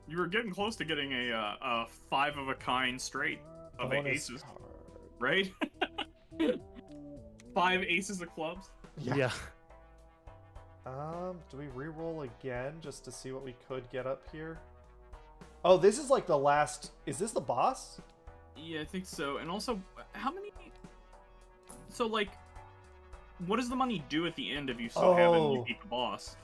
You were getting close to getting a 5 of a kind straight of Bonus aces, card. right? 5 aces of clubs. Yeah. Do we re-roll again just to see what we could get up here? Oh, this is like the last. Is this the boss? Yeah, I think so. And also, how many? So like, what does the money do at the end if you still haven't you beat the boss?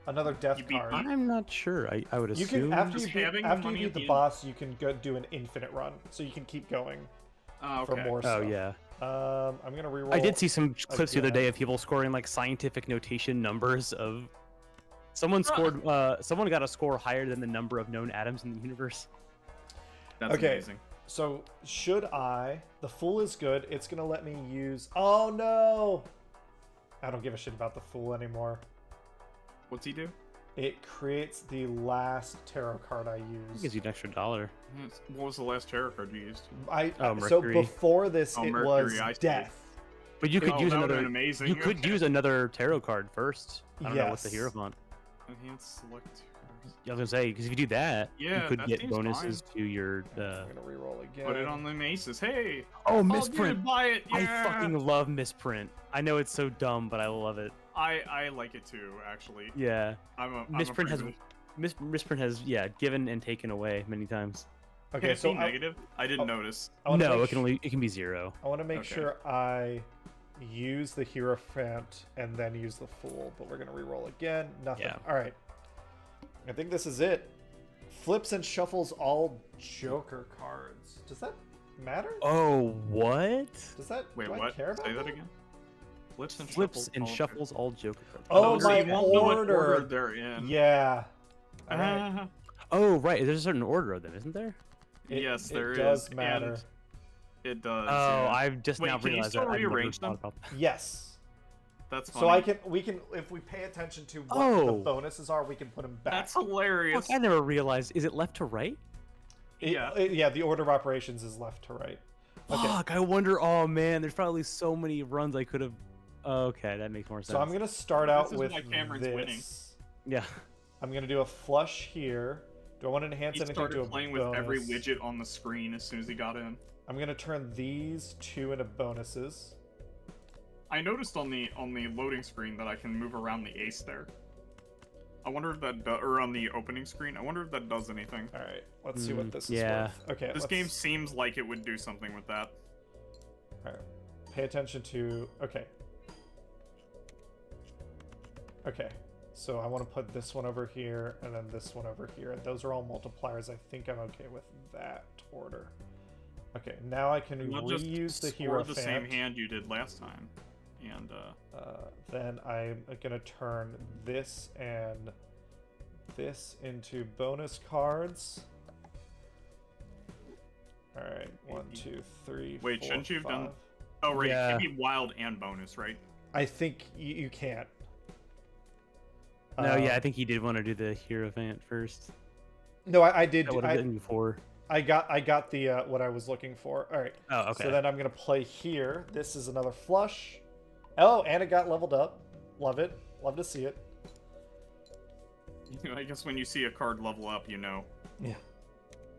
Another death You beat card. I'm not sure. I would You assume. can after Just you beat, having the after you money beat at the the end. boss, you can go do an infinite run, so you can keep going Okay. for more Oh stuff. yeah. I'm gonna re-roll. I did see some clips the other again. day of people scoring like scientific notation numbers of. Someone scored. Someone got a score higher than the number of known atoms in the universe. That's Okay. amazing. So should I? The Fool is good. It's gonna let me use. Oh no! I don't give a shit about the Fool anymore. What's he do? It creates the last tarot card I It use. gives you an extra $1. What was the last tarot card you used? So Mercury. before this, Oh, it Mercury, was I see. death. But you could Oh, use that would've another. been amazing. You could Okay. use another tarot card first. I don't know what's the Yes. hero font. Enhance select. I was gonna say because if you do that, Yeah, you could that get seems bonuses to your. I'm gonna re-roll again. Put it on the aces. Hey! Oh, Oh, misprint! dude, buy it! Yeah! I fucking love misprint. I know it's so dumb, but I love it. I like it too, actually. Yeah, I'm misprint has afraid misprint has given and taken away many times. Okay, Can it so be negative? I didn't notice. I wanna No, make it can be 0. I want to make Okay. sure I use the Hierophant and then use the Fool, but we're gonna re-roll again. Nothing. Yeah. All right. I think this is it. Flips and shuffles all Joker cards. Does that matter? Oh, what? Does that? Wait, do I what? care about Say that again? Flips and Flips and all of shuffles all Joker cards. Oh, so my you won't know what order. order they're in. Yeah. All right. Ah, Oh, right. There's a certain order of them, isn't there? yes, there it is. does matter. and It does. Oh, yeah. I've just Wait, now can you realized still that. I've never rearrange thought them? about that. Yes. That's funny. So we can if we pay attention to what the Oh. bonuses are, we can put them back. That's hilarious. Fuck, I never realized. Is it left to right? Yeah, the order of operations is left to right. Okay. Fuck, I wonder. Oh man, there's probably so many runs I could have. Okay, that makes more sense. So I'm gonna start This out is with why Cameron's this. winning. Yeah. I'm gonna do a flush here. Do I want to enhance He anything to a started playing with every bonus? widget on the screen as soon as he got in. I'm gonna turn these two into bonuses. I noticed on the loading screen that I can move around the ace there. I wonder if that or on the opening screen. I wonder if that does anything. All right, let's see what this yeah. is worth. Okay, This let's, game seems like it would do something with that. All right, pay attention to. Okay. Okay, so I want to put this one over here and then this one over here, and those are all multipliers. I think I'm okay with that order. Okay, now I can You'll just reuse the score the Hierophant. same hand you did last time, and Then I'm gonna turn this and this into bonus cards. All right, 1, 2, 3. Wait, 4, shouldn't you have 5. done? Oh right, Yeah. it can be wild and bonus, right? I think you can't. No, yeah, I think he did want to do the Hierophant first. No, I did. That would have been before. I got the what I was looking for. All right. Oh, okay. So then I'm gonna play here. This is another flush. Oh, and it got leveled up. Love it. Love to see it. I guess when you see a card level up, you know. Yeah.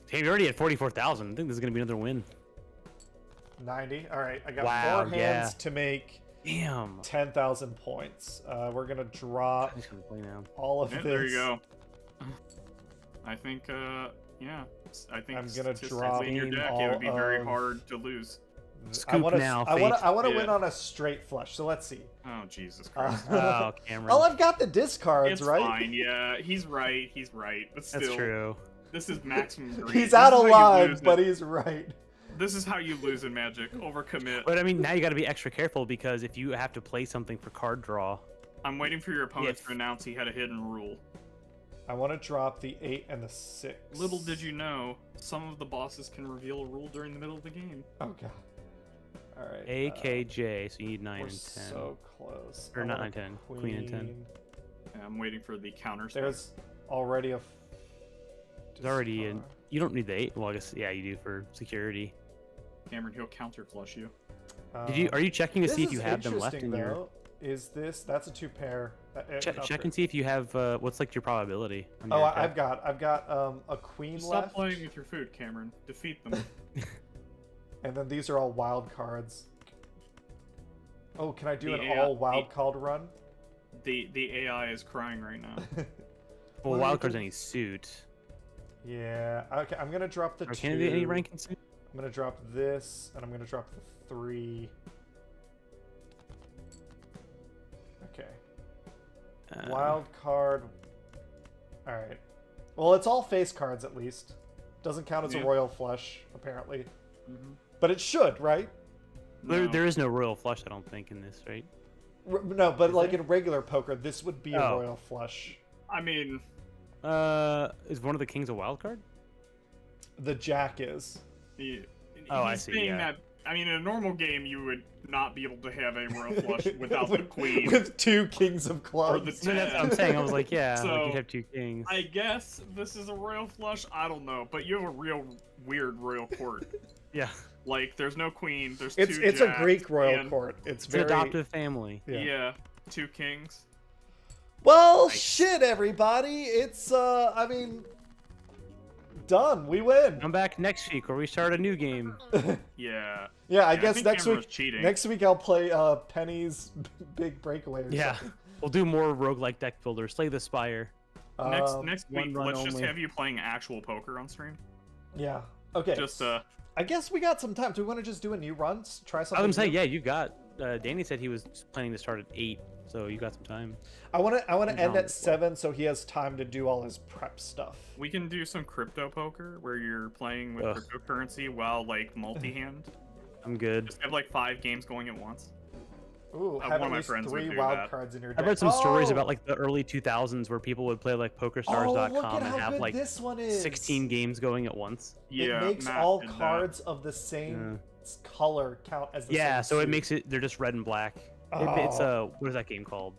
Hey, we already at 44,000. I think this is gonna be another win. 90. All right. I got Wow, 4 hands yeah. to make Damn. 10,000 points. We're gonna drop I'm just gonna play now. all of Yeah, this. there you go. I think, yeah. I think I'm gonna statistically drop in your deck, it would be very all of- hard to lose. Scoop now. I want to Yeah. win on a straight flush. So let's see. Oh Jesus Christ! Oh, Cameron. Oh, I've got the discards, It's right? fine. Yeah, he's right. He's right. But still, That's true. this is maximum greed. He's This out is of how you line, lose but it. he's right. This is how you lose in Magic. Overcommit. But I mean, now you got to be extra careful because if you have to play something for card draw, I'm waiting for your opponent Yes. to announce he had a hidden rule. I want to drop the 8 and the 6. Little did you know, some of the bosses can reveal a rule during the middle of the game. Oh god. All right. AKJ, so you need 9 we're and 10. so close. Or I not want 9, a 10. Queen and 10. Yeah, I'm waiting for the counter spell. There's already a. There's already in. You don't need the 8. Well, I guess yeah, you do for security. Cameron, he'll counter flush you. Did you? Are you checking to this see if is you have them left interesting, in your? though. Is this? That's a 2 pair. Check and see if you have. What's like your probability? On Oh, your deck? I've got a queen Stop left, playing with your food, Cameron. Defeat them. and then these are all wild cards. Oh, can I do The an AI all wild card run? the AI is crying right now. Well, wildcard's any suit. Yeah. Okay, I'm gonna drop the Or 2. can it be any rank and suit? I'm gonna drop this, and I'm gonna drop the 3. Okay. Wild card. All right. Well, it's all face cards at least. Doesn't count as a Yeah. royal flush apparently, Mhm. but it should, right? No. There is no royal flush, I don't think, in this, right? No, but Is like there? in regular poker, this would be a Oh. royal flush. I mean, Is one of the kings a wild card? The jack is. he, Oh, I he's see, saying yeah. that. I mean, in a normal game, you would not be able to have a royal flush without the queen. with 2 kings of Or clubs. the I mean, that's what I'm saying. I was like, yeah, So, like you'd have 2 kings. I guess this is a royal flush. I don't know, but you have a real weird royal court. Yeah, Like, there's no queen. There's It's two it's a jacks, Greek royal and- court. It's it's very an adoptive family. Yeah. Yeah, 2 kings. Well, Nice. shit, everybody. It's I mean, done. We win. Come back next week where we start a new game. Yeah. Yeah, I Yeah, guess think next Cameron's week. cheating. Next week I'll play Penny's Big Breakaway. Or Yeah, something. we'll do more roguelike deck builders. Slay the Spire. Next one week, run let's just only. have you playing actual poker on stream. Yeah. Okay. Just I guess we got some time. Do we want to just do a new run? Try I something. was gonna say, new? yeah, you got. Danny said he was planning to start at 8, so you got some time. I want to He's end on at the 7 so he has time to do all his prep stuff. we can do some crypto poker where you're playing with Ugh. cryptocurrency while like multi-hand. I'm good. Just have like 5 games going at once. Ooh, One have of at my least friends would 3 do wild that. cards in your deck. I've read some stories Oh! about like the early 2000s where people would play like Oh, look PokerStars.com at and how have good like this one is. 16 games going at once. Yeah, it makes Matt all did that. cards of the same color count as the Yeah, same so it suit. makes it. They're just red and black. It's what is that game called?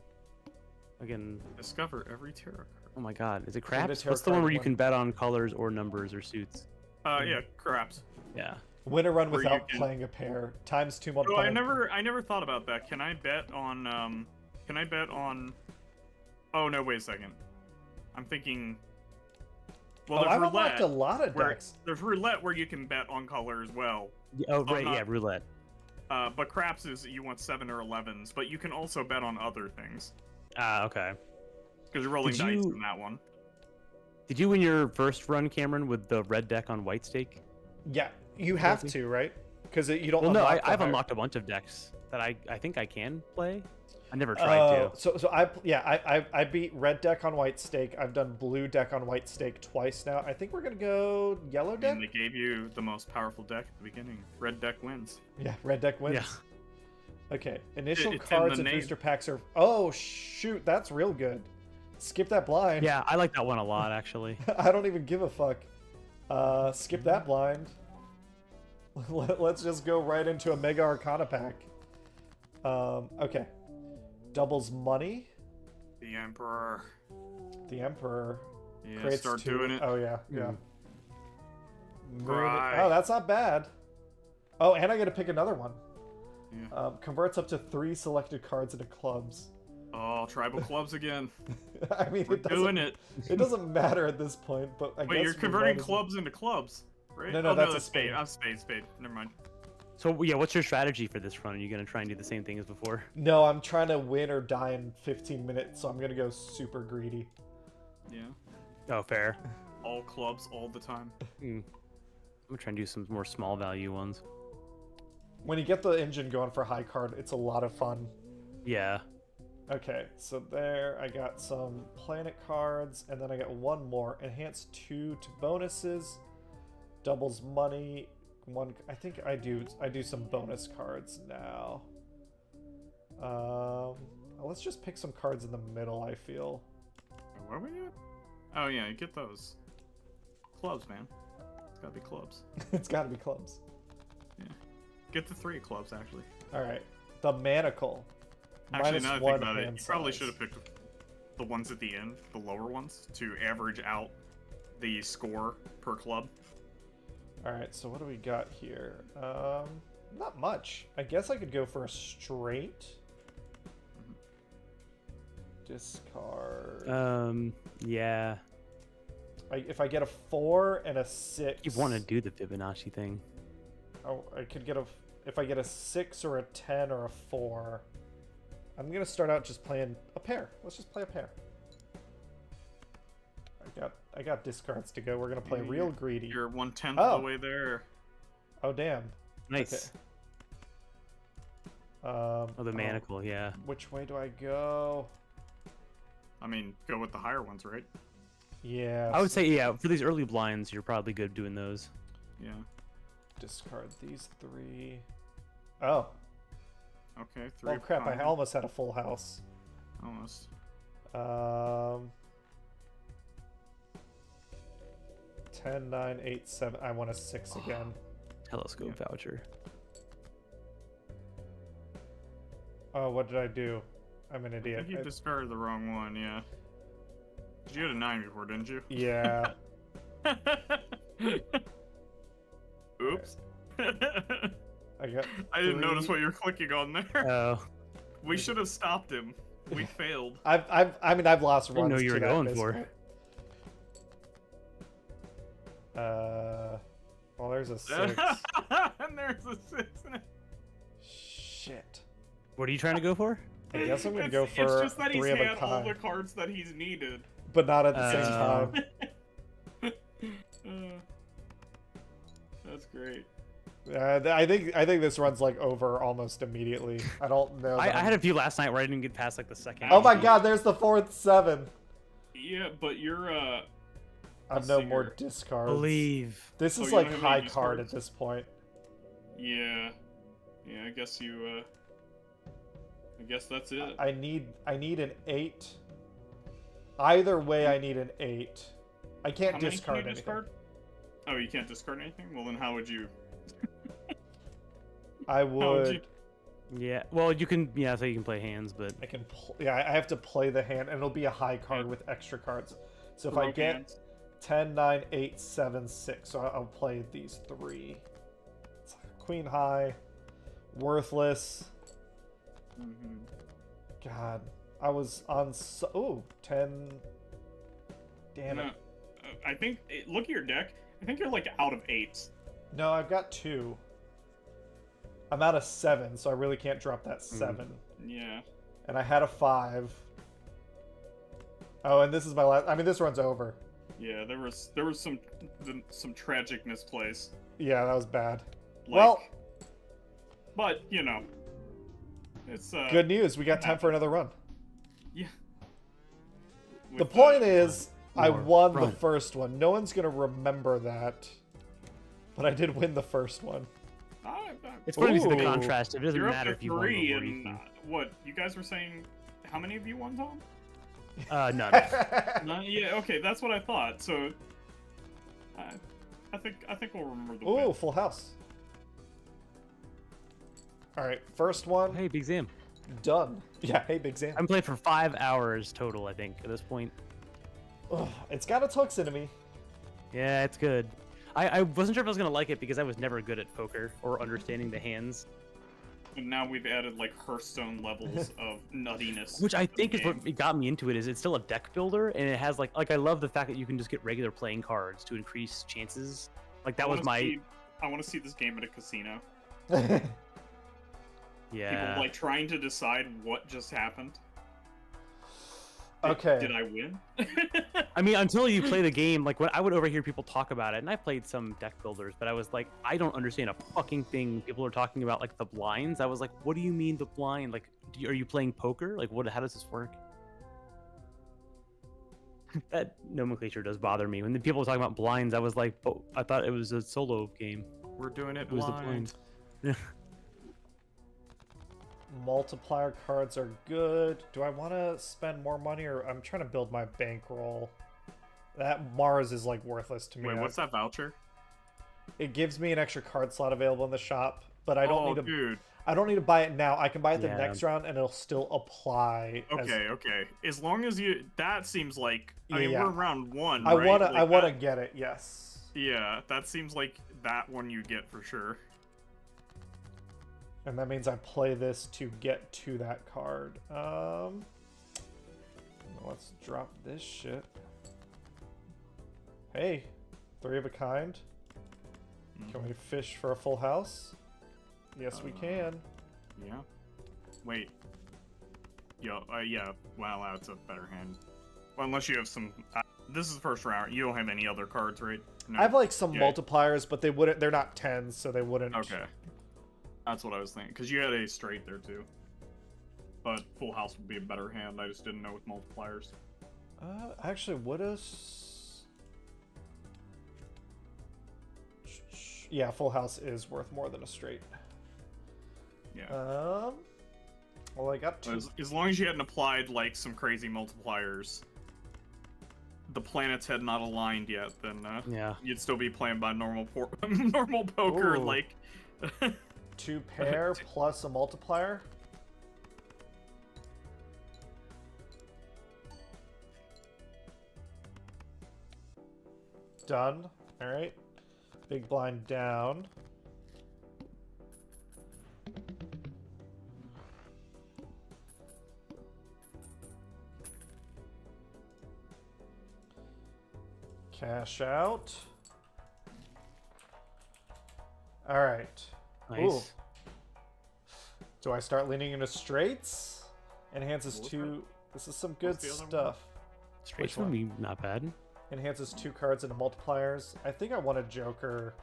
Again, Discover every tarot card. oh my god, is it the craps? tarot What's the one card where you one. can bet on colors or numbers or suits? Yeah, craps. Yeah. Win a run Where you without can- playing a pair. Times 2 Oh, multiplier. I never thought about that. Can I bet on Oh no, wait a second. I'm thinking. Well, Oh, there's I've roulette. unlocked a lot of where, decks. there's roulette where you can bet on color as well. Oh right, not- yeah, roulette. But craps is you want 7 or 11s, but you can also bet on other things Ah, okay. because you're rolling Did dice you- in that one. Did you win your first run, Cameron, with the red deck on white stake? Yeah, you have Trophy? to, right? Because you don't. Well, no, unlock the I've higher- unlocked a bunch of decks that I think I can play. I never tried to. So I beat red deck on white stake. I've done blue deck on white stake twice now. I think we're gonna go yellow deck. And they gave you the most powerful deck at the beginning. Red deck wins. Yeah, red deck wins. Yeah. Okay, initial It's in cards the and name. booster packs are. Oh shoot, that's real good. Skip that blind. Yeah, I like that one a lot, actually. I don't even give a fuck. Skip that blind. Let's just go right into a Mega Arcana pack. Okay. Doubles money. The Emperor. The Emperor. Yeah, creates start 2. doing it. Oh, yeah. Yeah. Right. Oh, that's not bad. Oh, and I get to pick another one. Yeah. Converts up to 3 selected cards into clubs. Oh, tribal clubs again. I mean, We're it doesn't, doing it. it doesn't matter at this point, but I Wait, guess you're we converting might as- clubs into clubs, right? No, no, oh, that's a that's spade. spade. I'm spade. Never mind. So yeah, what's your strategy for this run? Are you gonna try and do the same thing as before? No, I'm trying to win or die in 15 minutes, so I'm gonna go super greedy. Yeah. Oh, fair. All clubs all the time. I'm gonna try and do some more small value ones. When you get the engine going for high card, it's a lot of fun. Yeah. Okay, so there I got some planet cards, and then I got one more. Enhance 2 to bonuses, doubles money. One, I think I do some bonus cards now. Let's just pick some cards in the middle, I feel. What are we doing? Oh yeah, get those. Clubs, man. It's gotta be clubs. It's gotta be clubs. Yeah. Get the 3 clubs, actually. Alright. The manacle. Actually, now I think -1 about it, hand you probably size. should have picked the ones at the end, the lower ones, to average out the score per club. Alright, so what do we got here? Not much. I guess I could go for a straight. Discard. Yeah. If I get a 4 and a 6... You want to do the Fibonacci thing. Oh, I could get a... If I get a 6 or a 10 or a 4... I'm going to start out just playing a pair. Let's just play a pair. I got discards to go. We're going to play real greedy. You're 1/10 Oh. of the way there. Oh, damn. Nice. Okay. Oh, the manacle, yeah. Which way do I go? I mean, go with the higher ones, right? Yeah. I would say, yeah, for these early blinds, you're probably good doing those. Yeah. Discard these 3. Oh. Okay, 3. Oh, crap. I almost had a full house. Almost. 10, 9, 8, 7. I want a 6 again. Telescope voucher. Oh, what did I do? I'm an I idiot. think you discarded the wrong one, yeah. 'Cause you had a 9 before, didn't you? Yeah. Oops. I got. I didn't 3. notice what you were clicking on there. Oh. We should have stopped him. We failed. I mean, I've lost didn't runs. know you were to that going at this for. point. Well, there's a 6. And there's a 6 in it. Shit. What are you trying to go for? I guess I'm gonna It's- go It's for just that he's 3 of a had all the kind, cards that he's needed. but not at the same time. That's great. I think this run's like over almost immediately. I don't know. I that had a few last night where I didn't get past like the second. Oh my god! There's the 4th 7. Yeah, but you're I've no more discards. Believe. This Oh, is you like don't have high any card at discards? this point. Yeah. Yeah, I guess you I guess that's it. I need an 8. Either way, I need an 8. I can't How many discard can you anything. discard? Oh, you can't discard anything? Well, then how would you? I How would you? would. Yeah. Well, you can. Yeah, so you can play hands, but I can. Yeah, I have to play the hand, and it'll be a high card with extra cards. So if I Broke get hands. 10, 9, 8, 7, 6, so I'll play these 3. It's like Queen high, worthless. Mhm. God, I was on. Ooh, 10. Damn No, it. I think look at your deck. I think you're like out of 8s. No, I've got 2. I'm out of 7, so I really can't drop that 7. Yeah. And I had a 5. Oh, and this is my last. I mean, this run's over. Yeah, there was some tragic misplays. Yeah, that was bad. Like, Well, but you know, it's good news. We got time for another run. Yeah. The With, point is, I More won the run. first one. No one's gonna remember that, but I did win the first one. it's funny to see the Ooh. contrast. It doesn't You're up matter to if you won 3, before and what you guys were saying? How many of you won, Tom? None. Yeah, okay, that's what I thought. So, I think we'll remember the Ooh, win. full house. All right, first one Hey, Big Zam. done. Yeah, hey, Big Zam. I'm played for 5 hours total, I think, at this point. Ugh, it's got its hooks into me. Yeah, it's good. I wasn't sure if I was gonna like it because I was never good at poker or understanding the hands, And now we've added like Hearthstone levels of nuttiness. which I to the think is game. what it got me into it. Is it's still a deck builder, and it has like I love the fact that you can just get regular playing cards to increase chances. Like that was my I want to see this game at a casino. yeah. People like trying to decide what just happened. Okay. Did I win? I mean, until you play the game, like when I would overhear people talk about it, and I played some deck builders, but I was like, I don't understand a fucking thing. People are talking about like the blinds. I was like, what do you mean the blind? Like, are you playing poker? Like, what? How does this work? That nomenclature does bother me. When the people were talking about blinds, I was like, oh, I thought it was a solo game. We're doing it It was the blind. Multiplier cards are good. Do I want to spend more money, or I'm trying to build my bankroll? That Mars is like worthless to me. Wait, what's that voucher? It gives me an extra card slot available in the shop, but I don't need to. Dude. I don't need to buy it now. I can buy it the next round, and it'll still apply. Okay. As long as you, that seems like. I mean, we're round 1. I right? wanna get it. Yes. Yeah, that seems like that one you get for sure. And that means I play this to get to that card. Let's drop this shit. Hey, 3 of a kind. Can we fish for a full house? Yes, we can. Yeah. Wait. Yeah. Wow, that's a better hand. Well, unless you have some. This is the first round. You don't have any other cards, right? No. I have like some multipliers, but they wouldn't. They're not 10s, so they wouldn't. Okay. That's what I was thinking. Because you had a straight there too. But full house would be a better hand. I just didn't know with multipliers. Actually, would have. Yeah, full house is worth more than a straight. Yeah. Well, I got 2. As long as you hadn't applied like some crazy multipliers, the planets had not aligned yet, then you'd still be playing by normal poker. Ooh. Like 2 pair plus a multiplier. Done. All right. Big blind down. Cash out. All right. Nice. Ooh. Do I start leaning into straights? Enhances 2. This is some good stuff. Straights would be not bad. Enhances 2 cards into multipliers. I think I want a Joker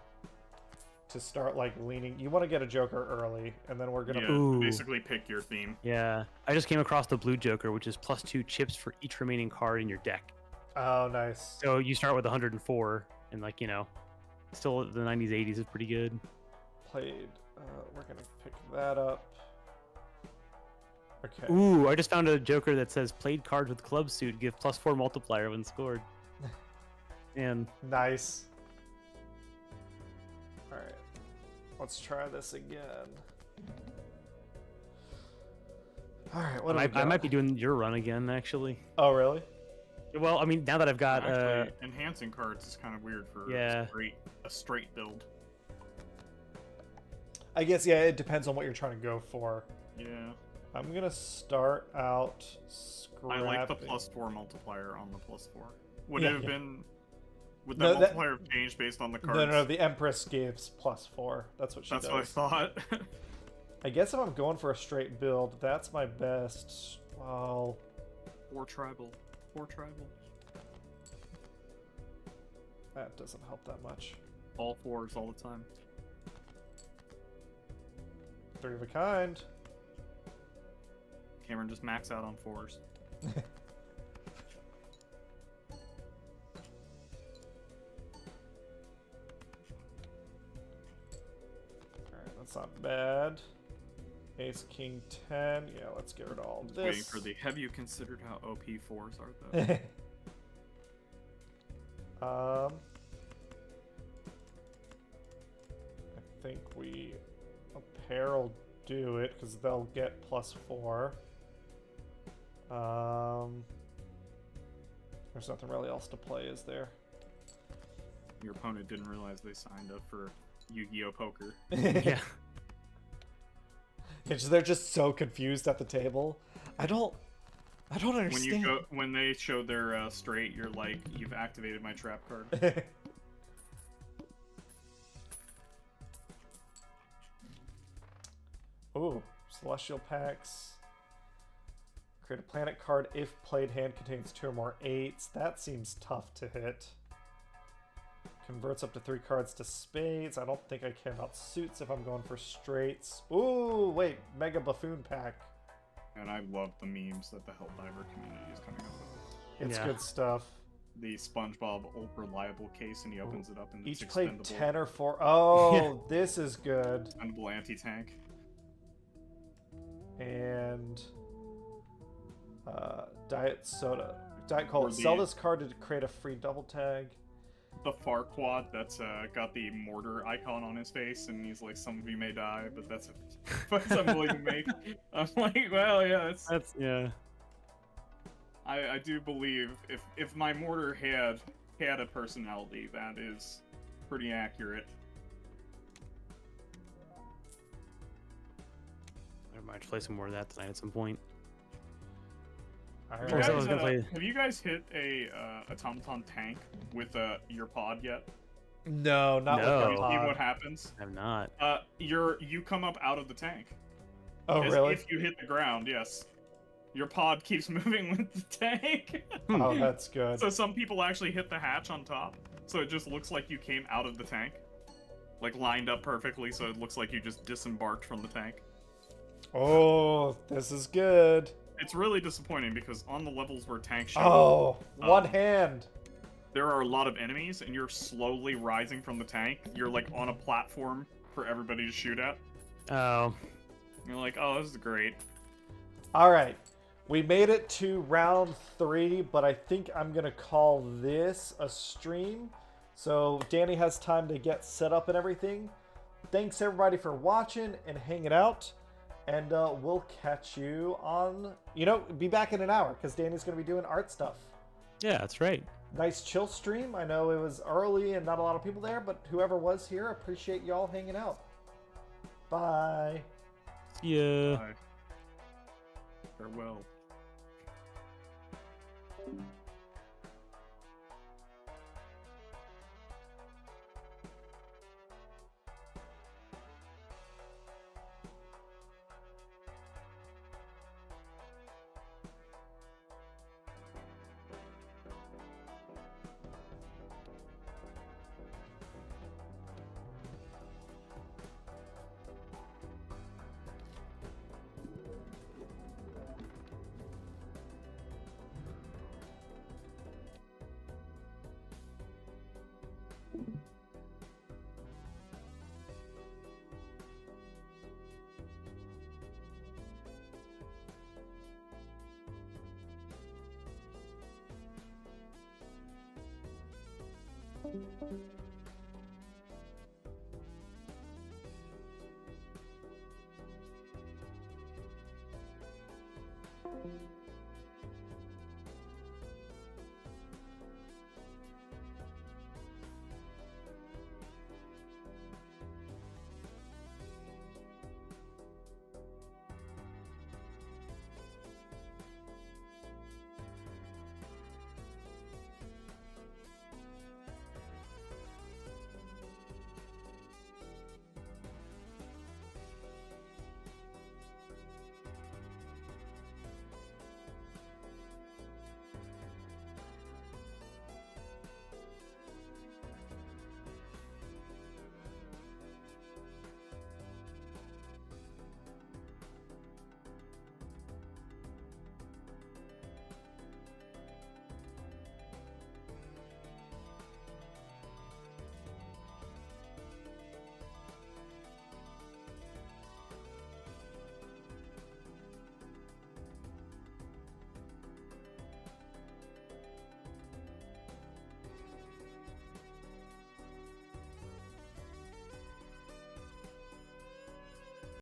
to start like leaning. You want to get a Joker early, and then we're gonna basically pick your theme. Yeah, I just came across the blue Joker, which is +2 chips for each remaining card in your deck. Oh, nice. So you start with 104, and like still the 90s, 80s is pretty good. Played. We're gonna pick that up. Okay. Ooh, I just found a Joker that says played cards with club suit give +4 multiplier when scored. And nice. All right, let's try this again. All right, what I might be doing your run again, actually. Oh, really? Well, I mean, now that I've got actually, enhancing cards is kind of weird for a straight build. I guess it depends on what you're trying to go for. Yeah. I'm gonna start out scrapping. I like the +4 multiplier on the +4. Would it have been? Would that multiplier have changed based on the cards? No, the Empress gives +4. That's what she does. That's what I thought. I guess if I'm going for a straight build, that's my best. Well, 4 tribal. That doesn't help that much. All 4s all the time. 3 of a kind. Cameron just max out on 4s. Alright, that's not bad. Ace, King, 10. Yeah, let's get rid of all this. Waiting for the. Have you considered how OP 4s are, though? I think a pair will do it because they'll get +4. There's nothing really else to play, is there? Your opponent didn't realize they signed up for Yu-Gi-Oh! Poker. Yeah. They're just so confused at the table. I don't understand. When they show their straight, you're like, you've activated my trap card. Ooh, Celestial Packs. Create a planet card if played hand contains 2 or more 8s. That seems tough to hit. Converts up to 3 cards to spades. I don't think I care about suits if I'm going for straights. Ooh, wait. Mega Buffoon Pack. And I love the memes that the Helldiver community is coming up with. It's good stuff. The SpongeBob reliable case, and he opens it up and each it's play expendable. 10 or 4. Oh, this is good. Expendable anti-tank. And Diet Soda. Diet Cola. Or the- Sell this card to create a free double tag. The Farquad that's got the mortar icon on his face, and he's like, "Some of you may die, but that's I'm willing to make." I'm like, well, yeah, That's yeah. I do believe if my mortar had a personality, that is pretty accurate. I might play some more of that tonight at some point. All Have right. you I was guys, gonna play- have you guys hit a automaton tank with your pod yet? No, not No. with You the see pod. what happens? I have not. You come up out of the tank. Oh, As really? If you hit the ground, yes. Your pod keeps moving with the tank. Oh, that's good. So some people actually hit the hatch on top, so it just looks like you came out of the tank. Like, lined up perfectly, so it looks like you just disembarked from the tank. Oh, this is good. It's really disappointing, because on the levels where tanks show Oh, up, one hand. there are a lot of enemies, and you're slowly rising from the tank. You're, like, on a platform for everybody to shoot at. Oh, You're like, oh, this is great. All right. We made it to round 3, but I think I'm going to call this a stream. So Danny has time to get set up and everything. Thanks, everybody, for watching and hanging out. And we'll catch you on... be back in an hour, because Danny's going to be doing art stuff. yeah, that's right. Nice chill stream. I know it was early and not a lot of people there, but whoever was here, appreciate y'all hanging out. Bye. Yeah. Bye. Farewell. Thank you.